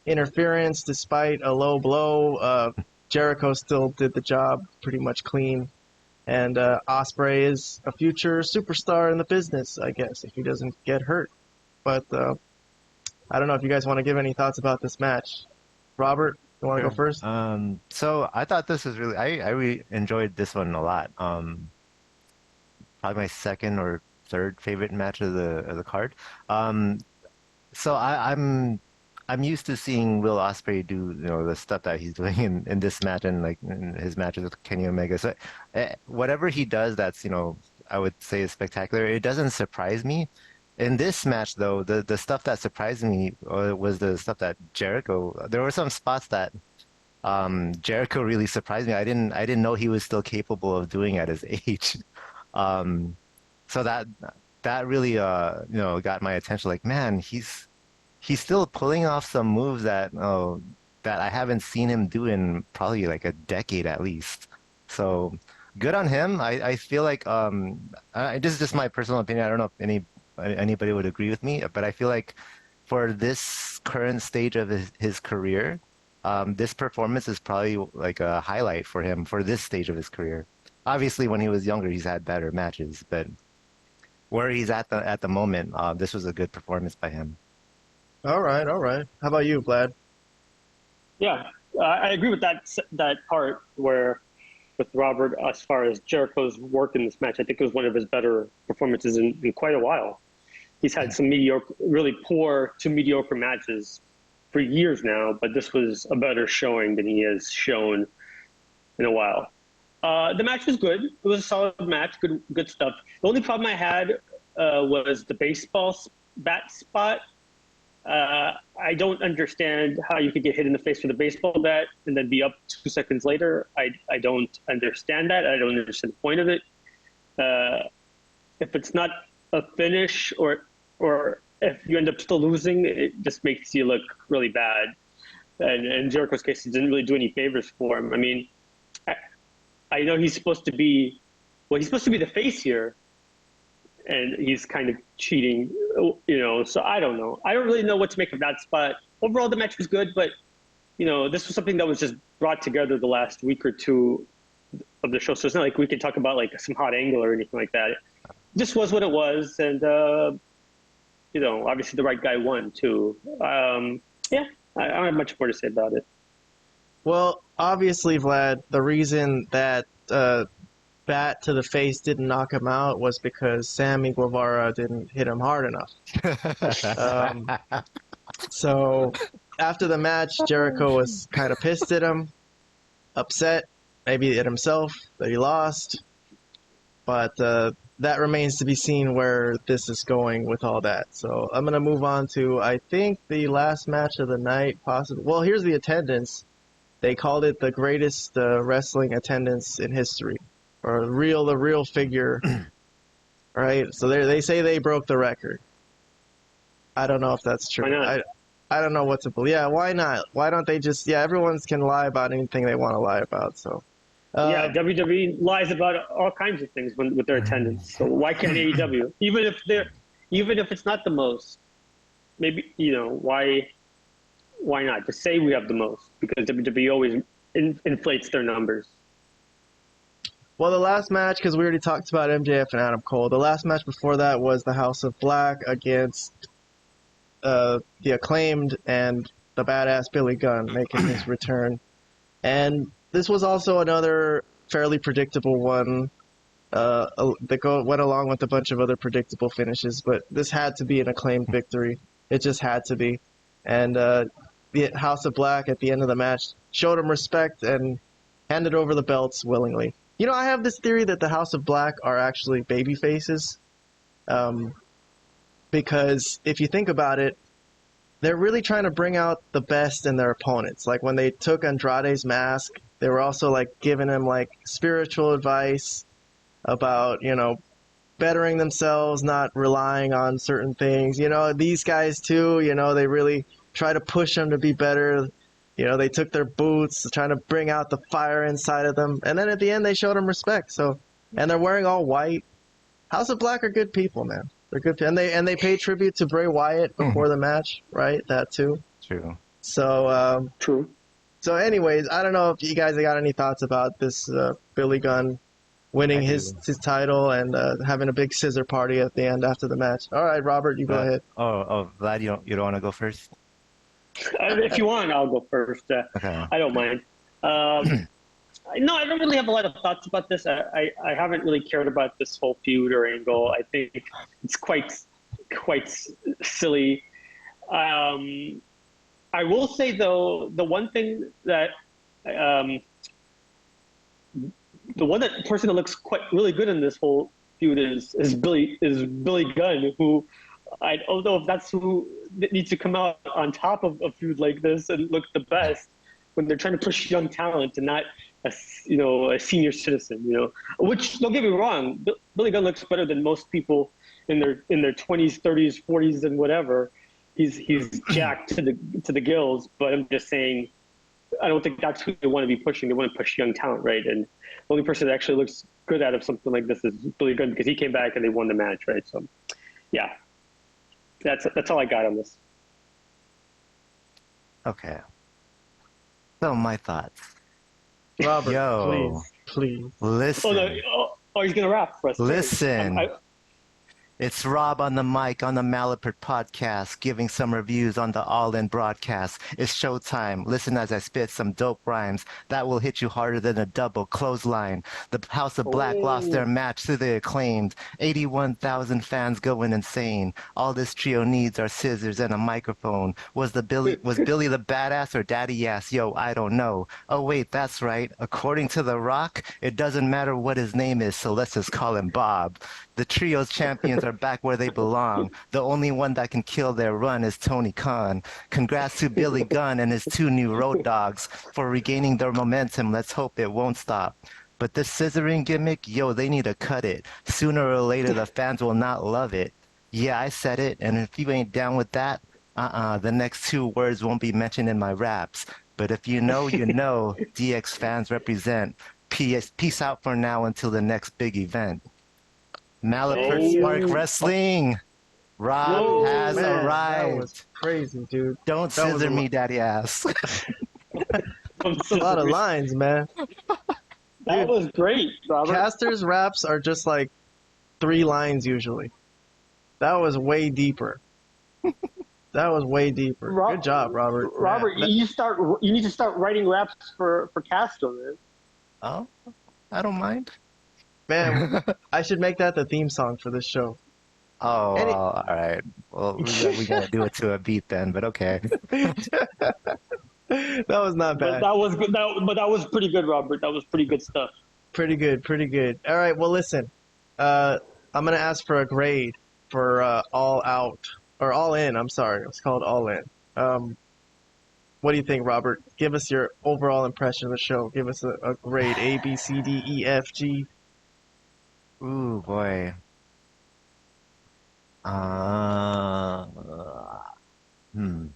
interference, despite a low blow, Jericho still did the job pretty much clean. And Ospreay is a future superstar in the business, I guess, if he doesn't get hurt. But I don't know if you guys want to give any thoughts about this match. Robert, you want to go first? So I thought this was I really enjoyed this one a lot. Probably my second or third favorite match of the card. So I'm used to seeing Will Ospreay do, you know, the stuff that he's doing in this match and like in his matches with Kenny Omega. So whatever he does, that's, you know, I would say is spectacular. It doesn't surprise me. In this match, though, the stuff that surprised me was the stuff that Jericho. There were some spots that Jericho really surprised me. I didn't know he was still capable of doing at his age. So that really you know, got my attention. Like, man, he's still pulling off some moves that I haven't seen him do in probably like a decade at least. So good on him. I feel like this is just my personal opinion. I don't know if anybody would agree with me, but I feel like for this current stage of his career, this performance is probably like a highlight for him for this stage of his career. Obviously, when he was younger, he's had better matches, but where he's at the moment, this was a good performance by him. All right. How about you, Vlad? Yeah, I agree with that part where with Robert as far as Jericho's work in this match. I think it was one of his better performances in quite a while. He's had some mediocre, really poor to mediocre matches for years now, but this was a better showing than he has shown in a while. The match was good. It was a solid match, good stuff. The only problem I had was the baseball bat spot. I don't understand how you could get hit in the face with a baseball bat and then be up 2 seconds later. I don't understand that. I don't understand the point of it. If it's not a finish or if you end up still losing, it just makes you look really bad. and in Jericho's case, it didn't really do any favors for him. I mean, I know he's supposed to be the face here, and he's kind of cheating, so I don't know. I don't really know what to make of that spot. Overall, the match was good, but, this was something that was just brought together the last week or two of the show. So it's not like we could talk about like some hot angle or anything like that. It just was what it was. And, obviously the right guy won too. I don't have much more to say about it. Well, obviously, Vlad, the reason that bat to the face didn't knock him out was because Sami Guevara didn't hit him hard enough. So after the match, Jericho was kind of pissed at him, upset, maybe at himself that he lost. But that remains to be seen where this is going with all that. So I'm going to move on to, I think, the last match of the night, possibly. Well, here's the attendance. They called it the greatest wrestling attendance in history, or the real figure, right? So they say they broke the record. I don't know if that's true. Why not? I don't know what to believe. Yeah, why not? Why don't they just? Yeah, everyone can lie about anything they want to lie about. So. WWE lies about all kinds of things with their attendance. So why can't AEW? Even if it's not the most, maybe why not? Just say we have the most, because WWE always inflates their numbers. Well, the last match, because we already talked about MJF and Adam Cole, the last match before that was the House of Black against the Acclaimed and the badass Billy Gunn making his return. And this was also another fairly predictable one that went along with a bunch of other predictable finishes, but this had to be an Acclaimed victory. It just had to be. And the House of Black at the end of the match showed him respect and handed over the belts willingly. I have this theory that the House of Black are actually baby faces, because if you think about it, they're really trying to bring out the best in their opponents. Like when they took Andrade's mask, they were also like giving him like spiritual advice about, bettering themselves, not relying on certain things. These guys too, they really try to push them to be better. They took their boots, trying to bring out the fire inside of them. And then at the end, they showed them respect. So, and they're wearing all white. House of Black are good people, man. They're good. And they paid tribute to Bray Wyatt before the match, right? That too. True. So, True. So anyways, I don't know if you guys got any thoughts about this Billy Gunn winning his title and having a big scissor party at the end after the match. All right, Robert, you go ahead. Oh, Vlad, you don't want to go first? If you want, I'll go first. Okay. I don't mind. No, I don't really have a lot of thoughts about this. I haven't really cared about this whole feud or angle. I think it's quite silly. I will say though, the one thing that the person that looks really good in this whole feud is Billy Gunn, who I don't know if that's who needs to come out on top of a feud like this and look the best when they're trying to push young talent and not a senior citizen. Which, don't get me wrong, Billy Gunn looks better than most people in their 20s, 30s, 40s, and whatever. He's jacked to the gills, but I'm just saying, I don't think that's who they want to be pushing. They want to push young talent, right? And the only person that actually looks good out of something like this is Billy Gunn, because he came back and they won the match, right? So, yeah, that's all I got on this. Okay. So my thoughts. Robert, Yo, please. Listen. Oh, he's gonna rap for us. Listen. It's Rob on the mic on the Malapert podcast, giving some reviews on the Allin broadcast. It's showtime. Listen as I spit some dope rhymes that will hit you harder than a double clothesline. The House of Black lost their match to the Acclaimed. 81,000 fans going insane. All this trio needs are scissors and a microphone. Was Billy the badass or daddy ass? Yo, I don't know. Oh wait, that's right. According to The Rock, it doesn't matter what his name is, so let's just call him Bob. The trio's champions are back where they belong. The only one that can kill their run is Tony Khan. Congrats to Billy Gunn and his 2 new road dogs for regaining their momentum. Let's hope it won't stop. But this scissoring gimmick, yo, they need to cut it. Sooner or later, the fans will not love it. Yeah, I said it, and if you ain't down with that, The next two words won't be mentioned in my raps. But if you know, you know. DX fans represent. Peace out for now until the next big event. Malapert Spark Oh. Wrestling. Rob Whoa, has Man, that arrived. was crazy, dude. Don't That was scissor a me, daddy ass. That's a lot of lines, man. That Dude, was great, Robert. Casters raps are just like 3 lines usually. That was way deeper. That was way deeper. Good job, Robert. Robert, Man, you need to start writing raps for Castro, man. Oh, I don't mind. man, I should make that the theme song for this show. Oh, Any- all right. Well, we gotta do it to a beat then, but okay. That was not But bad. that was good. But that was pretty good, Robert. That was pretty good stuff. Pretty good, pretty good. All right, well, listen. I'm going to ask for a grade for All Out. Or All In, I'm sorry. It's called All In. What do you think, Robert? Give us your overall impression of the show. Give us a grade. A, B, C, D, E, F, G. Ooh, boy. Hmm.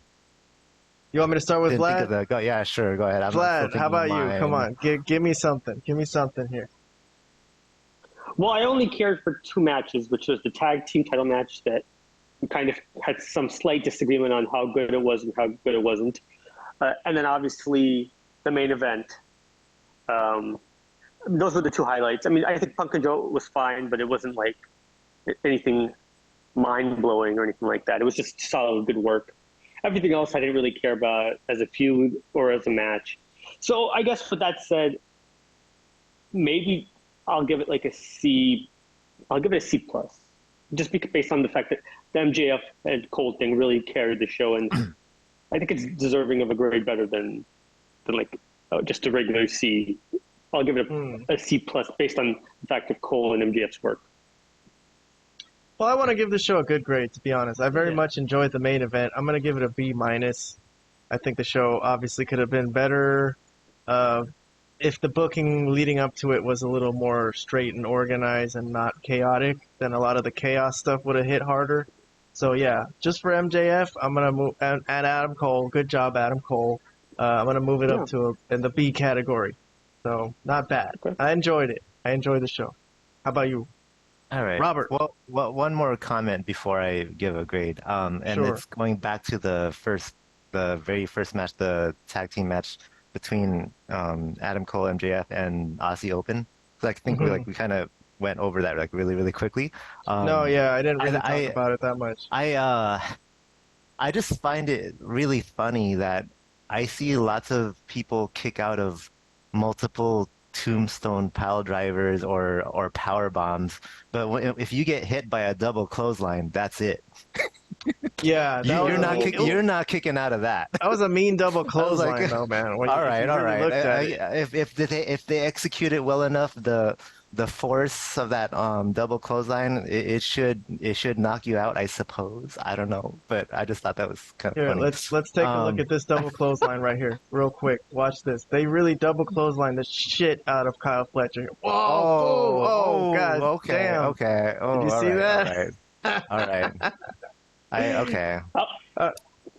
You want me to start with Didn't think Vlad? of the, yeah, sure. Go ahead. I'm still Vlad, how thinking about you? mine. Come on. Give me something. Give me something here. Well, I only cared for 2 matches, which was the tag team title match that we kind of had some slight disagreement on how good it was and how good it wasn't, and then obviously the main event. Those were the 2 highlights. I mean, I think Punk and Joe was fine, but it wasn't like anything mind-blowing or anything like that. It was just solid, good work. Everything else I didn't really care about as a feud or as a match. So I guess with that said, maybe I'll give it like a C. I'll give it a C plus, just based on the fact that the MJF and Cole thing really carried the show, and I think it's deserving of a grade better than like just a regular C. I'll give it a C plus based on the fact of Cole and MJF's work. Well, I want to give the show a good grade, to be honest. I very much enjoyed the main event. I'm going to give it a B minus. I think the show obviously could have been better if the booking leading up to it was a little more straight and organized and not chaotic. Then a lot of the chaos stuff would have hit harder. So yeah, just for MJF, I'm going to move and Adam Cole. Good job, Adam Cole. I'm going to move it up to in the B category. So not bad. Okay. I enjoyed it. I enjoyed the show. How about you? All right, Robert. Well, one more comment before I give a grade. And Sure. it's going back to the very first match, the tag team match between Adam Cole, MJF, and Aussie Open. So I think we kind of went over that like really, really quickly. No, yeah, I didn't really I- talk about it that much. I just find it really funny that I see lots of people kick out of multiple tombstone pile drivers or power bombs, but if you get hit by a double clothesline, that's it. Yeah, You're not kicking out of that. that was a mean double clothesline, though, man. All right. Looked at it. If they execute it well enough, the force of that double clothesline, it should knock you out, I suppose. I don't know, but I just thought that was kind of Here, funny. let's take a look at this double clothesline right here, real quick. Watch this. They really double clothesline the shit out of Kyle Fletcher. Whoa! God okay, damn. okay. Oh, Did you see that? All right. Okay.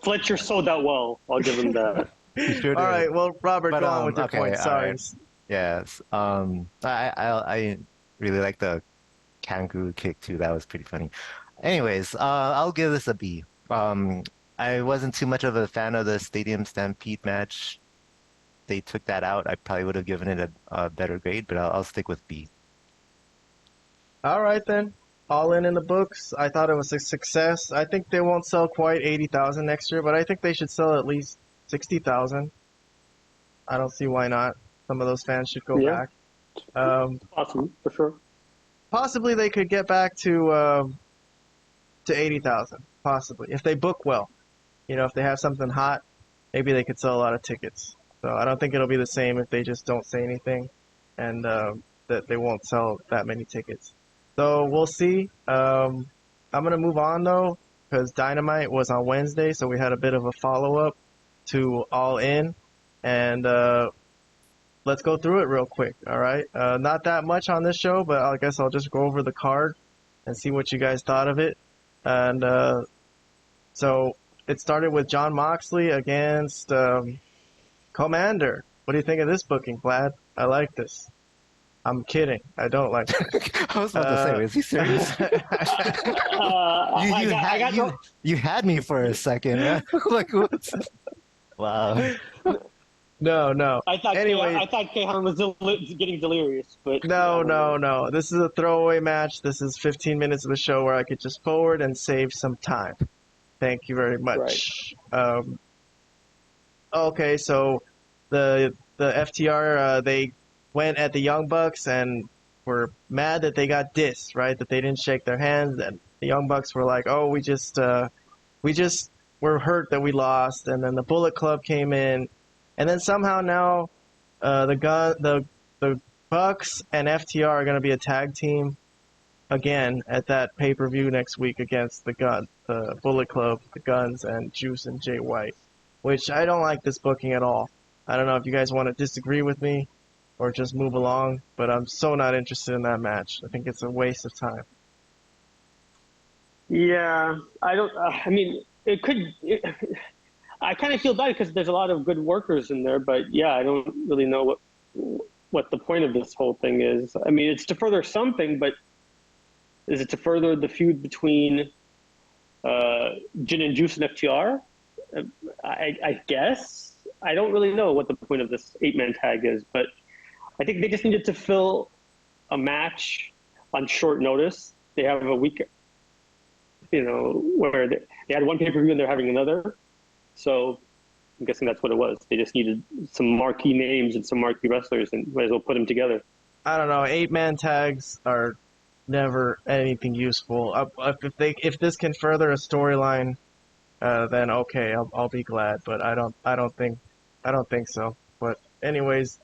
Fletcher sold that well. I'll give him that. Sure All did. right, well, Robert, But, go on with your okay, point. all Sorry. right. Yes. I really like the kangaroo kick too. That was pretty funny. Anyways, I'll give this a B. I wasn't too much of a fan of the Stadium Stampede match. They took that out. I probably would have given it a better grade, but I'll stick with B. All right, then. All in the books. I thought it was a success. I think they won't sell quite 80,000 next year, but I think they should sell at least 60,000. I don't see why not. Some of those fans should go back. Awesome, for sure. Possibly they could get back to 80,000. Possibly, if they book well. You know, if they have something hot, maybe they could sell a lot of tickets. So I don't think it'll be the same if they just don't say anything, and that they won't sell that many tickets. So we'll see. I'm gonna move on though, because Dynamite was on Wednesday, so we had a bit of a follow-up to All In, and let's go through it real quick. All right, not that much on this show, but I guess I'll just go over the card and see what you guys thought of it. And so it started with Jon Moxley against Komander. What do you think of this booking, Vlad? I like this. I'm kidding. I don't like it. I was about to say, is he serious? You had me for a second. Man. Like, what? Wow. No. I thought Anyway, Kayhan was getting delirious, but no. This is a throwaway match. This is 15 minutes of the show where I could just forward and save some time. Thank you very much. Right. Okay, so the FTR they went at the Young Bucks and were mad that they got dissed, right? That they didn't shake their hands, and the Young Bucks were like, "Oh, we just were hurt that we lost." And then the Bullet Club came in, and then somehow now the Bucks and FTR are going to be a tag team again at that pay-per-view next week against the Bullet Club, the Guns, and Juice and Jay White, which I don't like this booking at all. I don't know if you guys want to disagree with me or just move along, but I'm so not interested in that match. I think it's a waste of time. Yeah, I don't. I mean, it could. I kind of feel bad because there's a lot of good workers in there, but yeah, I don't really know what the point of this whole thing is. I mean, it's to further something, but is it to further the feud between Jin and Juice and FTR? I guess. I don't really know what the point of this 8-man tag is, but I think they just needed to fill a match on short notice. They have a week, where they had one pay-per-view and they're having another. So I'm guessing that's what it was. They just needed some marquee names and some marquee wrestlers and might as well put them together. I don't know. 8-man tags are never anything useful. If this can further a storyline, then okay, I'll be glad. But I don't think so. But anyways,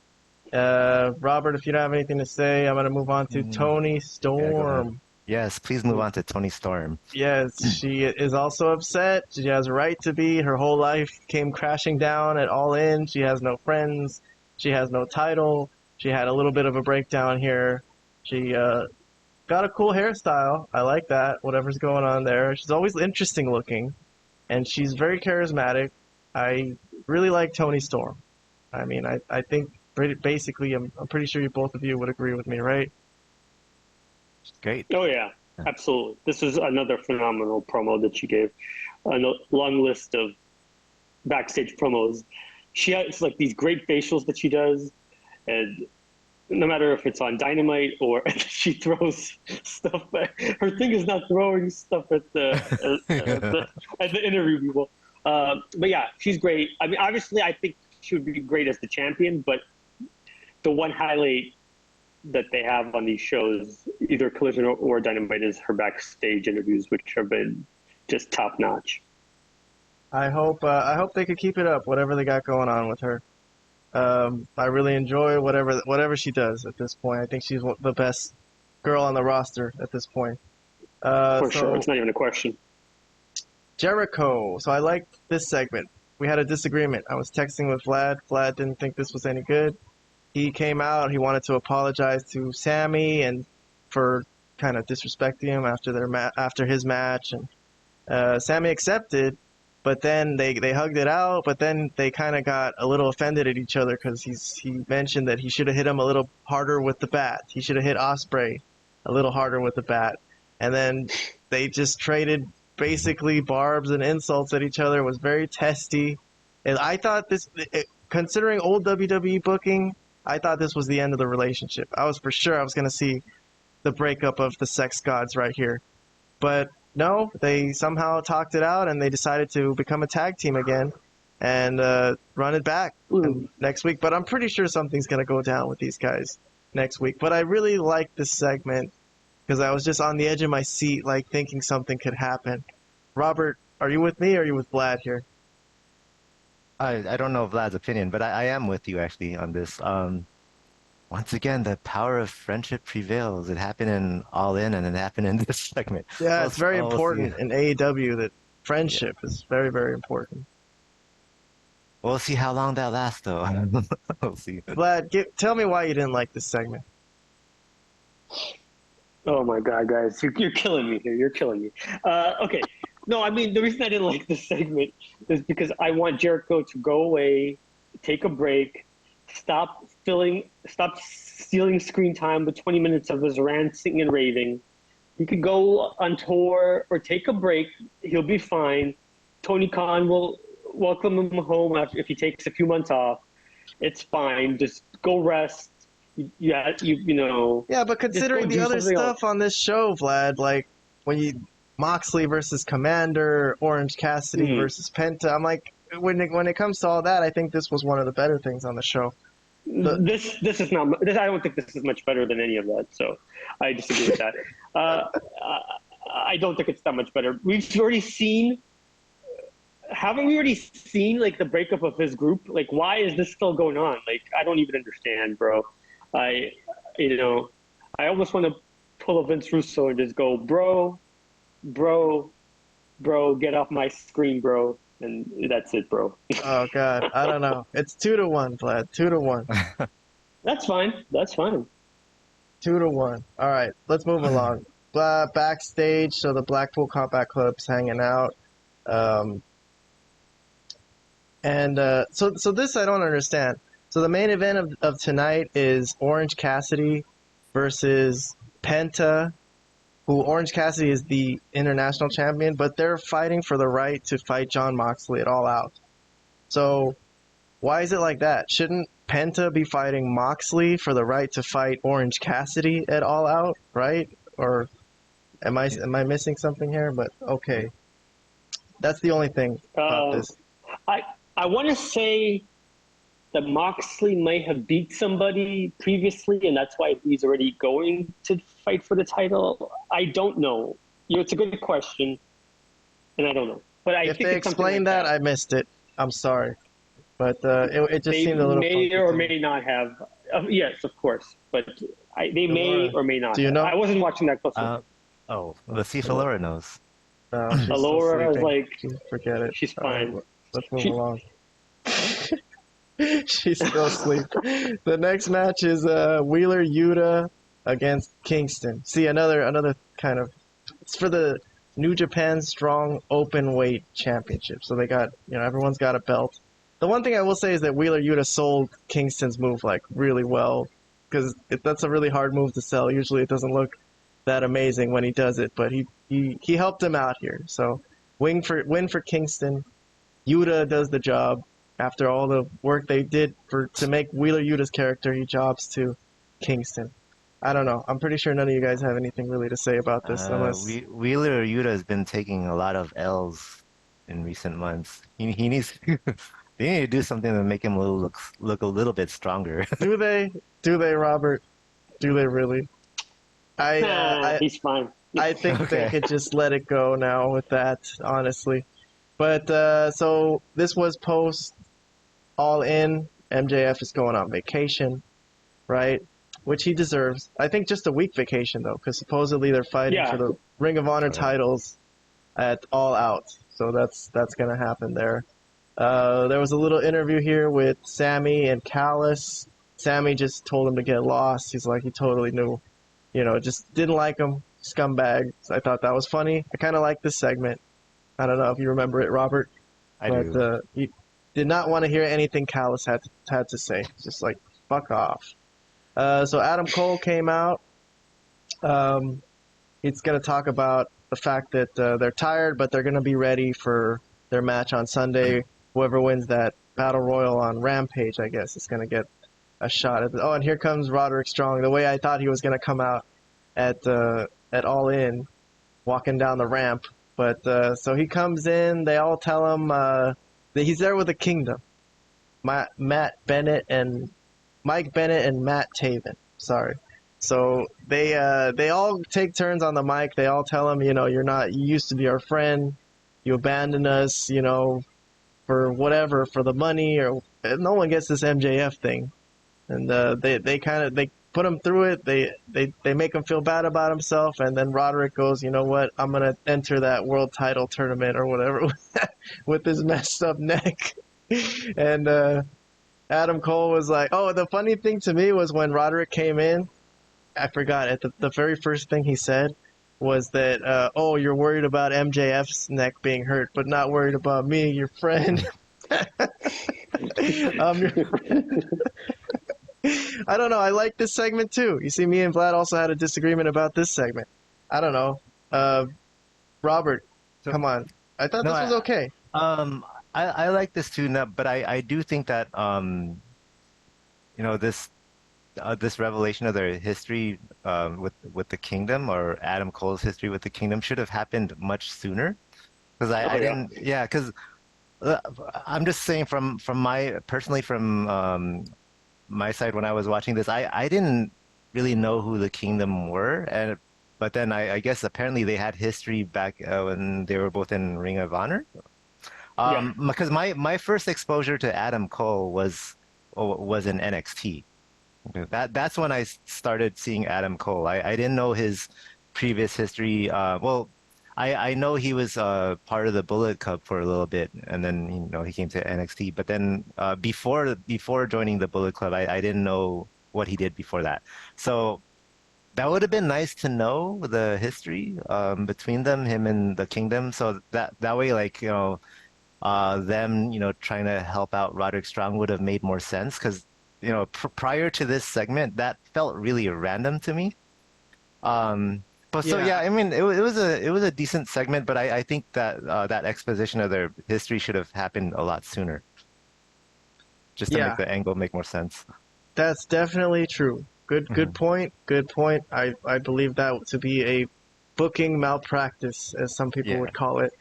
Robert, if you don't have anything to say, I'm gonna move on to Toni Storm. Yes, please move on to Toni Storm. Yes, she is also upset. She has a right to be. Her whole life came crashing down at All In. She has no friends. She has no title. She had a little bit of a breakdown here. She got a cool hairstyle. I like that. Whatever's going on there. She's always interesting looking, and she's very charismatic. I really like Toni Storm. I mean, I think basically, I'm pretty sure you both of you would agree with me, right? Great. Oh, yeah, absolutely. This is another phenomenal promo that she gave. A long list of backstage promos. She has like these great facials that she does, and no matter if it's on Dynamite or she throws stuff. Her thing is not throwing stuff at the interview people. But yeah, she's great. I mean, obviously, I think she would be great as the champion, but the one highlight that they have on these shows, either Collision or Dynamite, is her backstage interviews, which have been just top notch. I hope they could keep it up, whatever they got going on with her. I really enjoy whatever she does at this point. I think she's the best girl on the roster at this point. For sure, it's not even a question. Jericho. So I liked this segment. We had a disagreement. I was texting with Vlad. Vlad didn't think this was any good. He came out. He wanted to apologize to Sami and for kind of disrespecting him after his match, and Sami accepted. But then they hugged it out. But then they kind of got a little offended at each other because he mentioned that he should have hit him a little harder with the bat. He should have hit Ospreay a little harder with the bat. And then they just traded basically barbs and insults at each other. It was very testy. And I thought considering old WWE booking, I thought this was the end of the relationship. I was going to see the breakup of the sex gods right here. But no, they somehow talked it out and they decided to become a tag team again and run it back next week. But I'm pretty sure something's going to go down with these guys next week. But I really like this segment because I was just on the edge of my seat, like thinking something could happen. Robert, are you with me or are you with Vlad here? I don't know Vlad's opinion, but I am with you actually on this. Once again, the power of friendship prevails. It happened in All In and it happened in this segment. Yeah, it's very important in AEW that friendship is very, very important. We'll see how long that lasts, though. We'll see. Vlad, tell me why you didn't like this segment. Oh my God, guys, you're killing me here. You're killing me. Okay, No, I mean, the reason I didn't like this segment is because I want Jericho to go away, take a break, stop stealing screen time with 20 minutes of his ranting and raving. He could go on tour or take a break. He'll be fine. Tony Khan will welcome him home if he takes a few months off. It's fine. Just go rest. Yeah, you know. Yeah, but considering the other stuff else on this show, Vlad, like when Moxley versus Komander, Orange Cassidy versus Penta, I'm like, when it comes to all that, I think this was one of the better things on the show. This is not. I don't think this is much better than any of that. So I disagree with that. I don't think it's that much better. We've already seen. Haven't we already seen like the breakup of his group? Like, why is this still going on? Like, I don't even understand, bro. I almost want to pull a Vince Russo and just go, bro, get off my screen, bro. And that's it, bro. Oh God, I don't know. It's 2-1, Vlad. 2-1. That's fine. 2-1. All right, let's move along. Backstage, so the Blackpool Combat Club's hanging out. So this I don't understand. So the main event of tonight is Orange Cassidy versus Penta, who Orange Cassidy is the international champion, but they're fighting for the right to fight Jon Moxley at All Out. So why is it like that? Shouldn't Penta be fighting Moxley for the right to fight Orange Cassidy at All Out, right? Or am I missing something here? But okay. That's the only thing about this. I want to say that Moxley may have beat somebody previously, and that's why he's already going to fight for the title. I don't know. It's a good question, and I don't know. But if they explained that, I missed it. I'm sorry, but it just seemed a little. They may or may not have. Yes, of course, but they may or may not. Do you know? I wasn't watching that closely. Let's see if Elora knows. Elora is like, forget it. She's fine. Right, let's move along. She's still asleep. The next match is Wheeler Yuta against Kingston. See, another kind of, it's for the New Japan Strong Openweight Championship. So they got, everyone's got a belt. The one thing I will say is that Wheeler Yuta sold Kingston's move like really well, because that's a really hard move to sell. Usually it doesn't look that amazing when he does it, but he helped him out here. So win for Kingston. Yuta does the job. After all the work they did to make Wheeler Yuta's character, he jobs to Kingston. I don't know. I'm pretty sure none of you guys have anything really to say about this. Unless Wheeler Yuta has been taking a lot of L's in recent months. He needs they need to do something to make him look a little bit stronger. Do they, Robert? Do they really? He's fine. I think they could just let it go now with that, honestly. But so this was post All In. MJF is going on vacation, right? Which he deserves. I think just a week vacation though, because supposedly they're fighting for the Ring of Honor titles at All Out. So that's gonna happen there. There was a little interview here with Sami and Callis. Sami just told him to get lost. He's like, he totally knew, just didn't like him, scumbag. So I thought that was funny. I kind of like this segment. I don't know if you remember it, Robert. I do. He did not want to hear anything Callis had to say. Just like, fuck off. So Adam Cole came out. He's going to talk about the fact that they're tired, but they're going to be ready for their match on Sunday. Whoever wins that Battle Royal on Rampage, I guess, is going to get a shot at and here comes Roderick Strong. The way I thought he was going to come out at All In, walking down the ramp. But so he comes in. They all tell him that he's there with the Kingdom. Mike Bennett and Matt Taven. Sorry. So they all take turns on the mic. They all tell him, you used to be our friend. You abandoned us, for whatever, for the money, or no one gets this MJF thing. And they put him through it. They make him feel bad about himself, and then Roderick goes, you know what? I'm gonna enter that world title tournament or whatever with his messed up neck. And Adam Cole was like, oh, the funny thing to me was when Roderick came in, I forgot the very first thing he said was that, oh, you're worried about MJF's neck being hurt, but not worried about me, your friend. Your friend. I don't know. I like this segment too. You see, me and Vlad also had a disagreement about this segment. I don't know. Robert, come on. I thought this was okay. I like this too, but I do think that this revelation of their history with the Kingdom, or Adam Cole's history with the Kingdom, should have happened much sooner. Because I didn't, yeah. Because I'm just saying from my side, when I was watching this, I didn't really know who the Kingdom were, but then I guess apparently they had history back when they were both in Ring of Honor. Because my first exposure to Adam Cole was in NXT. That's when I started seeing Adam Cole. I didn't know his previous history. Well, I know he was part of the Bullet Club for a little bit, and then he came to NXT. But then before joining the Bullet Club, I didn't know what he did before that. So that would have been nice to know the history between them, him and the Kingdom. So that way, them trying to help out Roderick Strong would have made more sense, because prior to this segment, that felt really random to me. But so yeah, I mean, it was a decent segment, but I think that that exposition of their history should have happened a lot sooner, just to make the angle make more sense. That's definitely true. Good point. Good point. I believe that to be a booking malpractice, as some people would call it.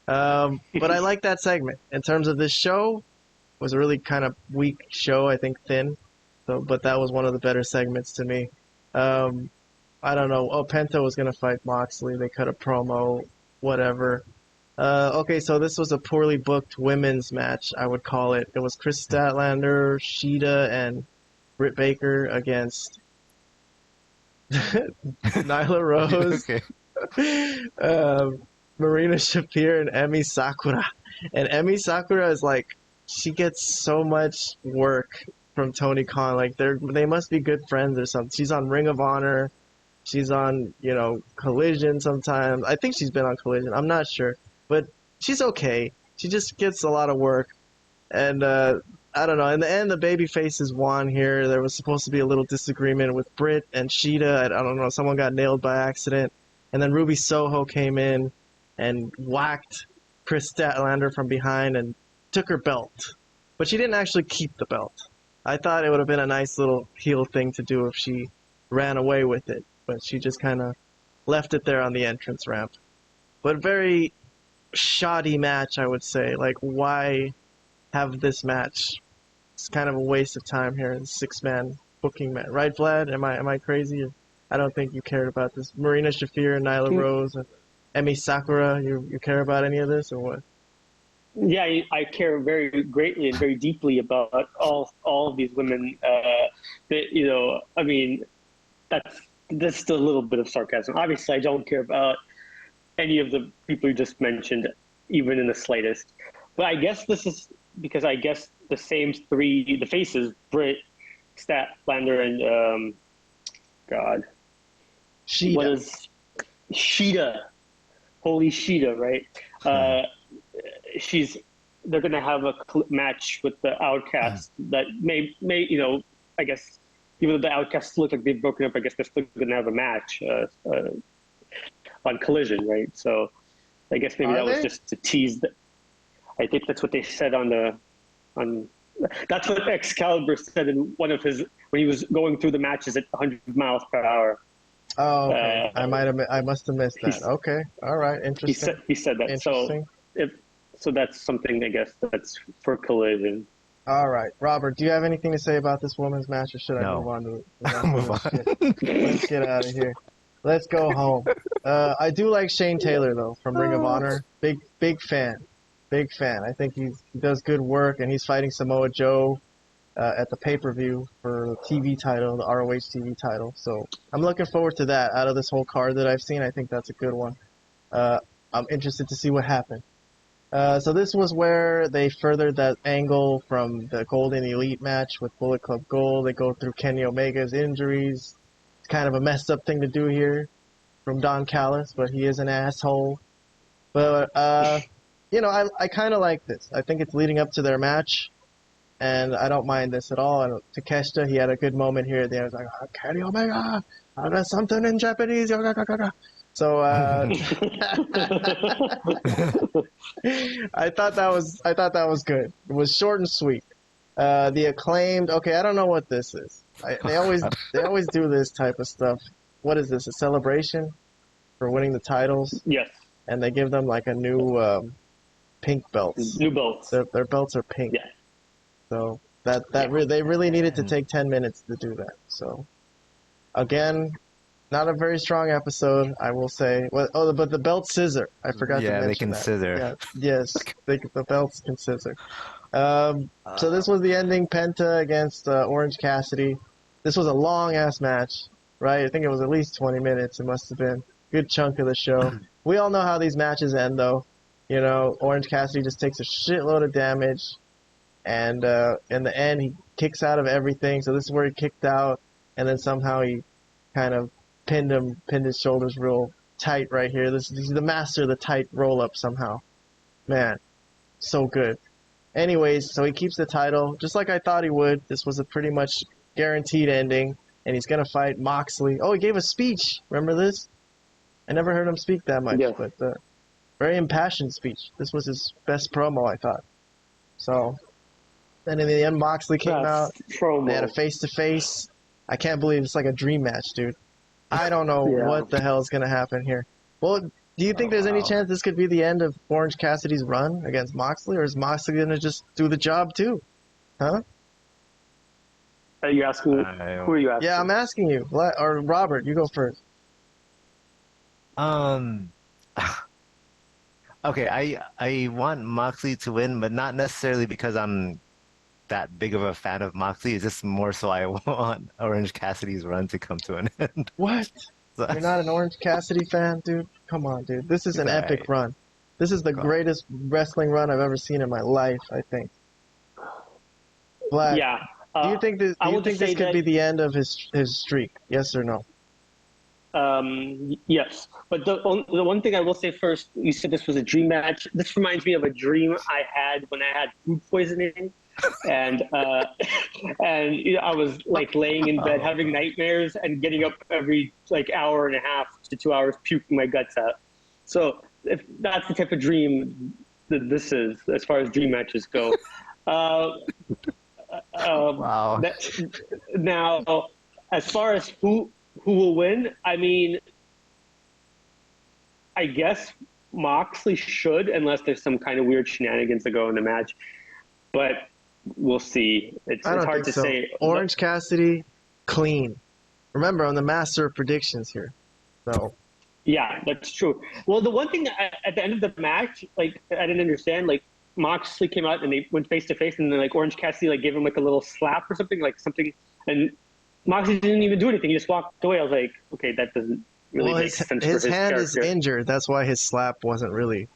But I like that segment. In terms of this show, it was a really kind of weak show, I think thin. So, but that was one of the better segments to me. I don't know. Oh, Penta was going to fight Moxley. They cut a promo, whatever. Okay, so this was a poorly booked women's match, I would call it. It was Chris Statlander, Shida, and Britt Baker against Nyla Rose, Marina Shafir, and Emi Sakura. And Emi Sakura is like, she gets so much work from Tony Khan. Like, they must be good friends or something. She's on Ring of Honor. She's on, Collision sometimes. I think she's been on Collision. I'm not sure. But she's okay. She just gets a lot of work. And I don't know. In the end, the baby faces won here. There was supposed to be a little disagreement with Britt and Shida. I don't know. Someone got nailed by accident. And then Ruby Soho came in and whacked Chris Statlander from behind and took her belt. But she didn't actually keep the belt. I thought it would have been a nice little heel thing to do if she ran away with it. But she just kind of left it there on the entrance ramp. But very shoddy match, I would say. Like, why have this match? It's kind of a waste of time here in 6-man booking match. Right, Vlad? Am I crazy? I don't think you cared about this. Marina Shafir and Nyla Rose and Emi Sakura, you care about any of this or what? Yeah, I care very greatly and very deeply about all of these women. I mean, that's still a little bit of sarcasm. Obviously, I don't care about any of the people you just mentioned, even in the slightest. But I guess this is because I guess the same the faces, Britt, Statlander, and Shida. What is Shida? Holy Shida, right? They're going to have a match with the Outcasts that may I guess even though the Outcasts look like they've broken up, I guess they're still going to have a match on Collision, right? So I guess maybe was just to tease. I think that's what they said that's what Excalibur said in one of his when he was going through the matches at 100 miles per hour. Oh, okay. I must have missed that. Okay, all right, interesting. He said that. Interesting. So that's something, I guess, that's for Collision. All right, Robert, do you have anything to say about this women's match, or should I move on to it? Move on. Let's get out of here. Let's go home. I do like Shane Taylor though from Ring of Honor. Big fan. I think he does good work, and he's fighting Samoa Joe at the pay-per-view for the TV title, the ROH TV title. So I'm looking forward to that. Out of this whole card that I've seen, I think that's a good one. I'm interested to see what happened. So this was where they furthered that angle from the Golden Elite match with Bullet Club Gold. They go through Kenny Omega's injuries. It's kind of a messed up thing to do here from Don Callis, but he is an asshole. But I kind of like this. I think it's leading up to their match, and I don't mind this at all. And Takeshita, he had a good moment here at the end. He was like, Kenny Omega, there's something in Japanese. So I thought that was good. It was short and sweet. The Acclaimed. Okay, I don't know what this is. They always do this type of stuff. What is this? A celebration for winning the titles? Yes. And they give them like a new pink belts. New belts. Their belts are pink. Yeah. So they really needed to take 10 minutes to do that. So again, not a very strong episode, I will say. But the belts scissor. I forgot to mention that. Yeah, they can scissor. Yeah, yes, the belts can scissor. So this was the ending. Penta against Orange Cassidy. This was a long ass match, right? I think it was at least 20 minutes. It must have been good chunk of the show. We all know how these matches end, though. You know, Orange Cassidy just takes a shitload of damage, and in the end, he kicks out of everything. So this is where he kicked out, and then somehow he kind of pinned his shoulders real tight right here. He's the master of the tight roll-up somehow. Man, so good. Anyways, so he keeps the title, just like I thought he would. This was a pretty much guaranteed ending, and he's going to fight Moxley. Oh, he gave a speech. Remember this? I never heard him speak that much, yeah. But very impassioned speech. This was his best promo, I thought. So, then in the end, Moxley came out. Promo. They had a face-to-face. I can't believe it's like a dream match, dude. I don't know what the hell is going to happen here. Well, do you think there's any chance this could be the end of Orange Cassidy's run against Moxley, or is Moxley going to just do the job too? Huh? Are you asking? Who are you asking? Yeah, I'm asking you. Or Robert, you go first. Okay, I want Moxley to win, but not necessarily because I'm that big of a fan of Moxley. It's just more so I want Orange Cassidy's run to come to an end. What? You're not an Orange Cassidy fan, dude? Come on, dude. This is an epic run. This is the greatest wrestling run I've ever seen in my life, I think. Vlad, yeah. Do you think this could be the end of his streak? Yes or no? Yes, but the one thing I will say first, you said this was a dream match. This reminds me of a dream I had when I had food poisoning, and I was like laying in bed having nightmares and getting up every like hour and a half to 2 hours, puking my guts out. So if that's the type of dream that this is, as far as dream matches go. Wow. Now, as far as who will win, I mean, I guess Moxley should, unless there's some kind of weird shenanigans that go in the match. But we'll see. It's hard to say. Orange Cassidy, clean. Remember, I'm the master of predictions here. So. Yeah, that's true. Well, the one thing at the end of the match, like, I didn't understand, like, Moxley came out and they went face to face, and then like Orange Cassidy like gave him like a little slap or something, and Moxley didn't even do anything. He just walked away. I was like, okay, that doesn't really make sense. His hand character is injured. That's why his slap wasn't really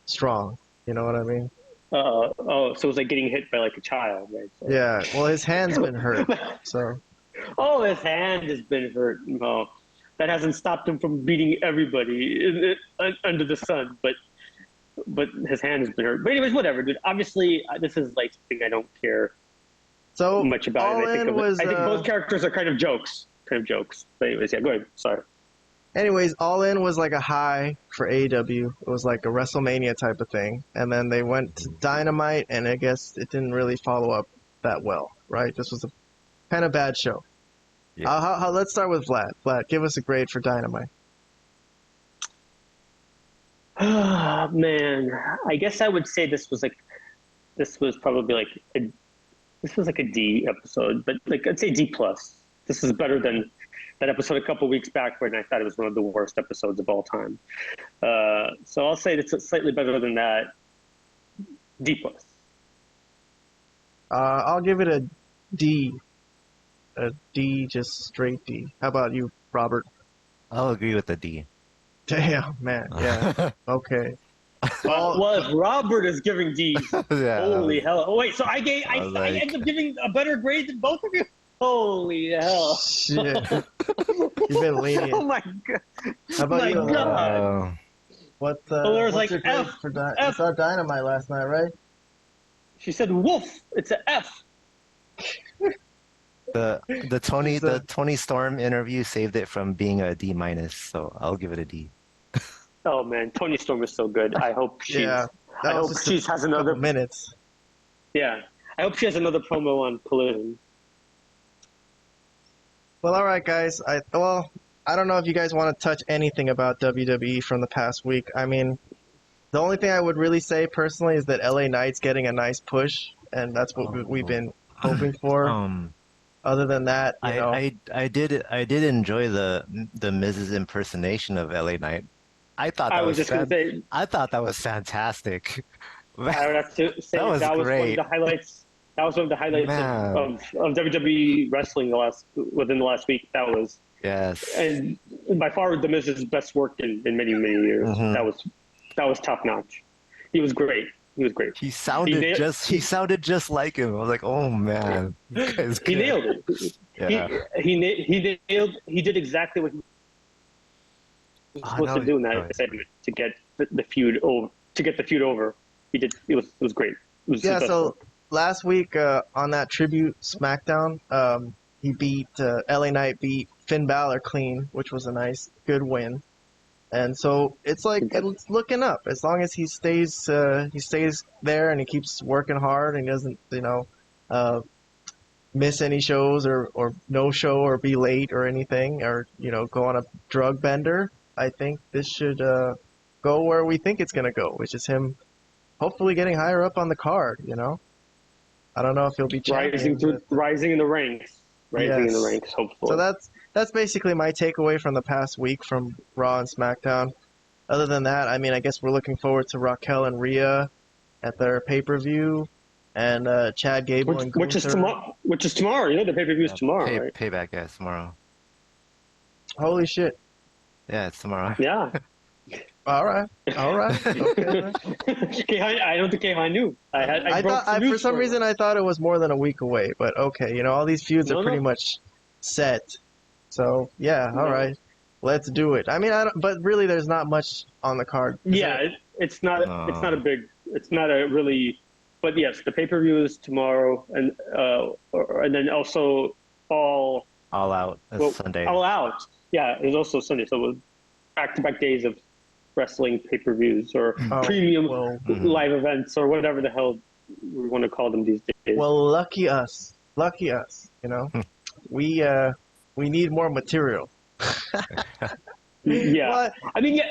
strong. You know what I mean? So it was like getting hit by like a child, right? So. Yeah. Well, his hand's been hurt. So. Oh, his hand has been hurt. No, that hasn't stopped him from beating everybody under the sun, but his hand has been hurt. But anyways, whatever, dude. Obviously, this is like something I don't care much about. I think both characters are kind of jokes. But anyways, yeah, go ahead. Sorry. Anyways, Allin was like a high for AEW. It was like a WrestleMania type of thing. And then they went to Dynamite, and I guess it didn't really follow up that well, right? This was a kind of bad show. Yeah. Let's start with Vlad. Vlad, give us a grade for Dynamite. Oh, man, I guess I would say this was probably like a D episode, but like I'd say D plus. This is better than that episode a couple weeks back when I thought it was one of the worst episodes of all time. So I'll say it's slightly better than that. D plus. I'll give it a D. A D, just straight D. How about you, Robert? I'll agree with the D. Damn, man. Yeah. Okay. Well, if Robert is giving D's, holy hell! Oh wait, so I end up giving a better grade than both of you. Holy hell! Shit. You've been lenient. Oh my god! How about my you? Elora? God. What? Elora's What's like, your grade F, for you F. saw Dynamite last night, right? She said, "Wolf." It's an F. The Tony She's a- the Tony Storm interview saved it from being a D minus, so I'll give it a D. Oh man, Toni Storm is so good. I hope she's. Yeah, that I was hope just she a has couple another. minutes. Yeah, I hope she has another promo on Collision. Well, all right, guys. I don't know if you guys want to touch anything about WWE from the past week. I mean, the only thing I would really say personally is that LA Knight's getting a nice push, and that's what we've been hoping for. Other than that, you know, I did enjoy the Miz's impersonation of LA Knight. I thought that I was just gonna say. I thought that was fantastic. I would have to say That was one of great. the highlights. That was one of the highlights Man. of WWE wrestling within the last week. That was Yes. and by far the Miz's best work in many years. Mhm. That was top notch. He was great. He was great. He sounded just like him. I was like, oh man, this guy's He good. nailed it. Yeah. He did exactly what he was supposed to do in that segment to get the feud over. To get the feud over, he did. It was great. It was yeah. his best So work. last week on that tribute SmackDown, he beat LA Knight beat Finn Balor clean, which was a nice good win. And so it's like it's looking up as long as he stays there and he keeps working hard and he doesn't miss any shows or no show or be late or anything or go on a drug bender. I think this should go where we think it's gonna go, which is him hopefully getting higher up on the card. I don't know if he'll be champion, rising in the ranks, Yes. hopefully. So that's basically my takeaway from the past week from Raw and SmackDown. Other than that, I mean, I guess we're looking forward to Raquel and Rhea at their pay-per-view, and Chad Gable and Gunther. Which is tomorrow. The pay-per-view is tomorrow, right? Payback, yeah, it's tomorrow. Holy shit! Yeah, it's tomorrow. Yeah. All right. Okay. I don't think Kayhan knew. I broke the news for some reason I thought it was more than a week away, but okay. All these feuds are pretty much set. So yeah, all right. Let's do it. I mean, but really, there's not much on the card. It's not a really. But yes, the pay-per-view is tomorrow, and then also All Out Sunday. All Out. Yeah, it's also Sunday. So back-to-back days of wrestling pay-per-views or premium live events or whatever the hell we want to call them these days. Well, lucky us. We need more material. Yeah. What? I mean,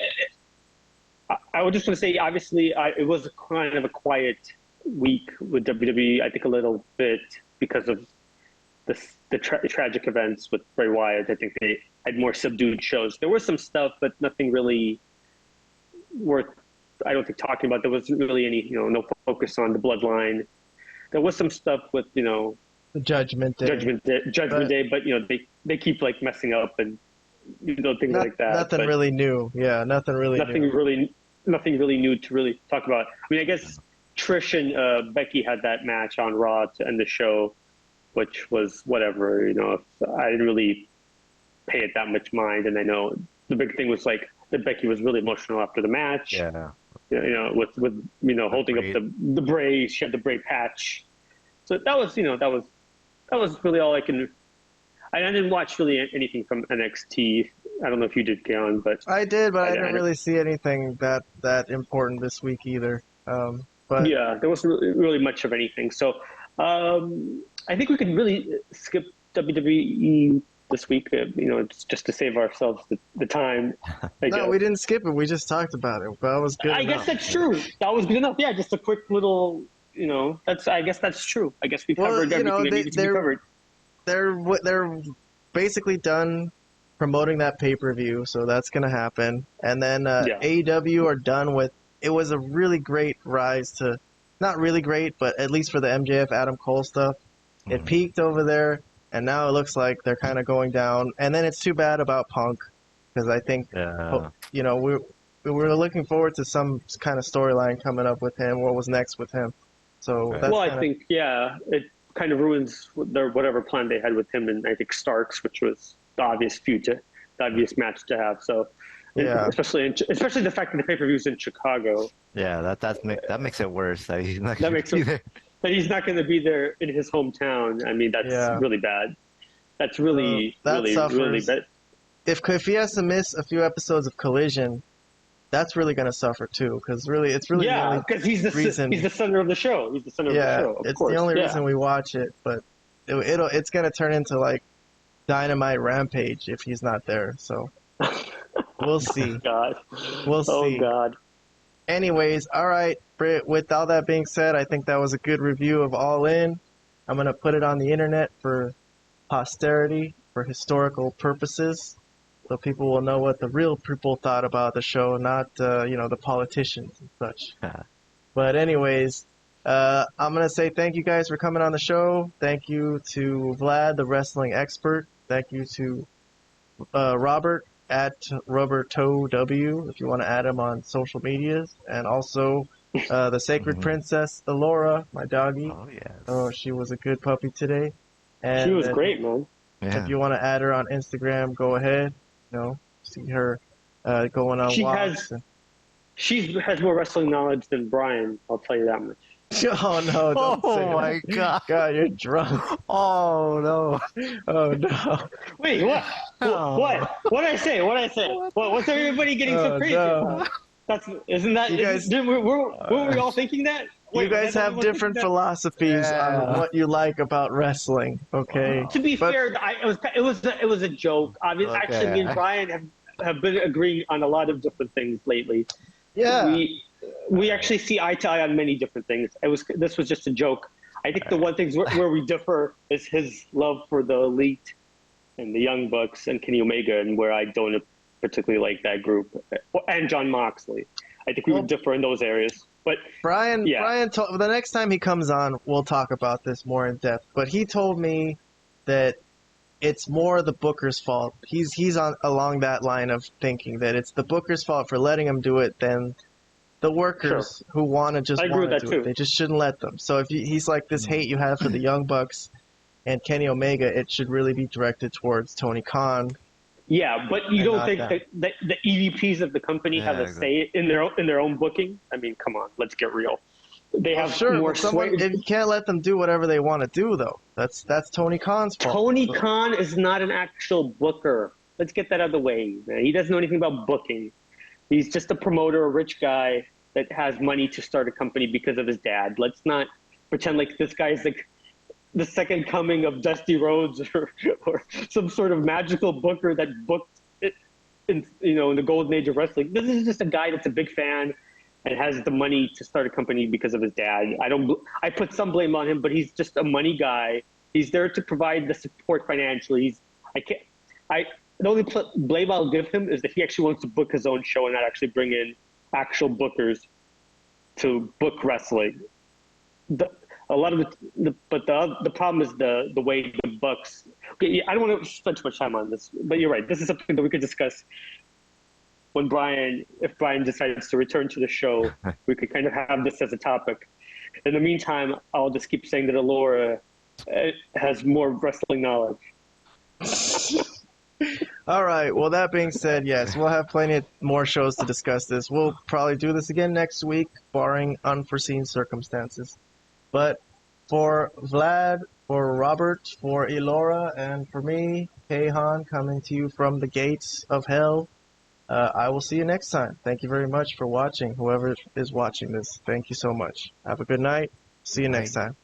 I was just going to say, obviously, it was kind of a quiet week with WWE, I think a little bit because of the tragic events with Bray Wyatt. I think they had more subdued shows. There was some stuff, but nothing really worth, I don't think, talking about. There wasn't really any, no focus on the bloodline. There was some stuff with, the Judgment Day. Judgment Day, but they keep like messing up and things like that. Nothing really new. Yeah, nothing really new to really talk about. I mean, I guess Trish and Becky had that match on Raw to end the show, which was whatever. I didn't really pay it that much mind, and I know the big thing was like that Becky was really emotional after the match. Yeah. With holding up the Bray, she had the Bray patch. So that was really all I can. I didn't watch really anything from NXT. I don't know if you did, Kayhan, but I did, but I didn't really see anything that important this week either. But yeah, there wasn't really much of anything. So I think we could really skip WWE this week. Just to save ourselves the time. No, we didn't skip it. We just talked about it. That was good. I guess that's true. That was good enough. Yeah, just a quick little. I guess that's true. I guess we covered everything that needed to be covered. They're basically done promoting that pay-per-view, so that's going to happen. And then AEW are done with. It was a really great rise to, not really great, but at least for the MJF Adam Cole stuff, it peaked over there, and now it looks like they're kind of going down. And then it's too bad about Punk, because I think we're looking forward to some kind of storyline coming up with him. What was next with him? So that's I think it kind of ruins their whatever plan they had with him and I think Starks, which was the obvious the obvious match to have. So, Yeah. especially the fact that the pay-per-view is in Chicago. Yeah, that makes it worse. That he's not That gonna makes be it there. that he's not going to be there in his hometown. I mean, that's Yeah. really bad. That's really that really suffers. bad. If he has to miss a few episodes of Collision, that's really going to suffer too. Because really, it's really the Yeah, only because he's the center of the show. He's the center of the show. Of it's course. the only Yeah. reason we watch it. But it's going to turn into like Dynamite Rampage if he's not there. So we'll see. God. We'll see. Oh God. Anyways, all right, Britt, with all that being said, I think that was a good review of All In. I'm going to put it on the internet for posterity, for historical purposes, so people will know what the real people thought about the show, not, the politicians and such. But anyways, I'm going to say thank you guys for coming on the show. Thank you to Vlad, the wrestling expert. Thank you to Robert at RubberToeW, if you want to add him on social medias. And also the Sacred Princess, Elora, my doggy. Oh, yes. Oh, she was a good puppy today. And She was great, man. Yeah. if you want to add her on Instagram, go ahead. See her going on walks. She has more wrestling knowledge than Brian. I'll tell you that much. Oh no! Don't say Oh my that. God! God, you're drunk. Oh no! Oh no! Wait, what? What? What did I say? What did I say? What's everybody getting so Oh, crazy no. about? Isn't that? You guys- were we all thinking that? You Wait, guys was have everyone different thinking philosophies on what you like about wrestling. Okay. that? To be But- fair, it was a joke. Obviously, Okay. actually, me and Brian have been agreeing on a lot of different things lately. Yeah. We actually see eye to eye on many different things. This was just a joke. I think the one thing where we differ is his love for the Elite and the Young Bucks and Kenny Omega, and where I don't particularly like that group, and Jon Moxley. I think we would differ in those areas. But Brian, Yeah. the next time he comes on, we'll talk about this more in depth. But he told me that it's more the Booker's fault. He's on along that line of thinking that it's the Booker's fault for letting him do it than the workers who want to just I agree want with to that do it. too. They just shouldn't let them. So if he's like this hate you have for the Young Bucks and Kenny Omega, it should really be directed towards Tony Khan. yeah, but you And don't not think them. that the EVPs of the company have Yeah, a say in their own booking? I mean, come on, let's get real. They have Sure, more but someone, sway. if you can't let them do whatever they want to do, though, that's Tony Khan's fault. Tony Khan is not an actual booker. Let's get that out of the way, man. He doesn't know anything about booking. He's just a promoter, a rich guy that has money to start a company because of his dad. Let's not pretend like this guy is like the second coming of Dusty Rhodes or some sort of magical booker that booked it in the golden age of wrestling. This is just a guy that's a big fan and has the money to start a company because of his dad. I put some blame on him, but he's just a money guy. He's there to provide the support financially. The only blame I'll give him is that he actually wants to book his own show and not actually bring in actual bookers to book wrestling. The problem is the way the Bucks. Okay, I don't want to spend too much time on this, but you're right. This is something that we could discuss if Brian decides to return to the show. We could kind of have this as a topic. In the meantime, I'll just keep saying that Elora has more wrestling knowledge. All right. Well, that being said, yes, we'll have plenty of more shows to discuss this. We'll probably do this again next week, barring unforeseen circumstances. But for Vlad, for Robert, for Elora, and for me, Kayhan, coming to you from the gates of hell, I will see you next time. Thank you very much for watching, whoever is watching this. Thank you so much. Have a good night. See you next time.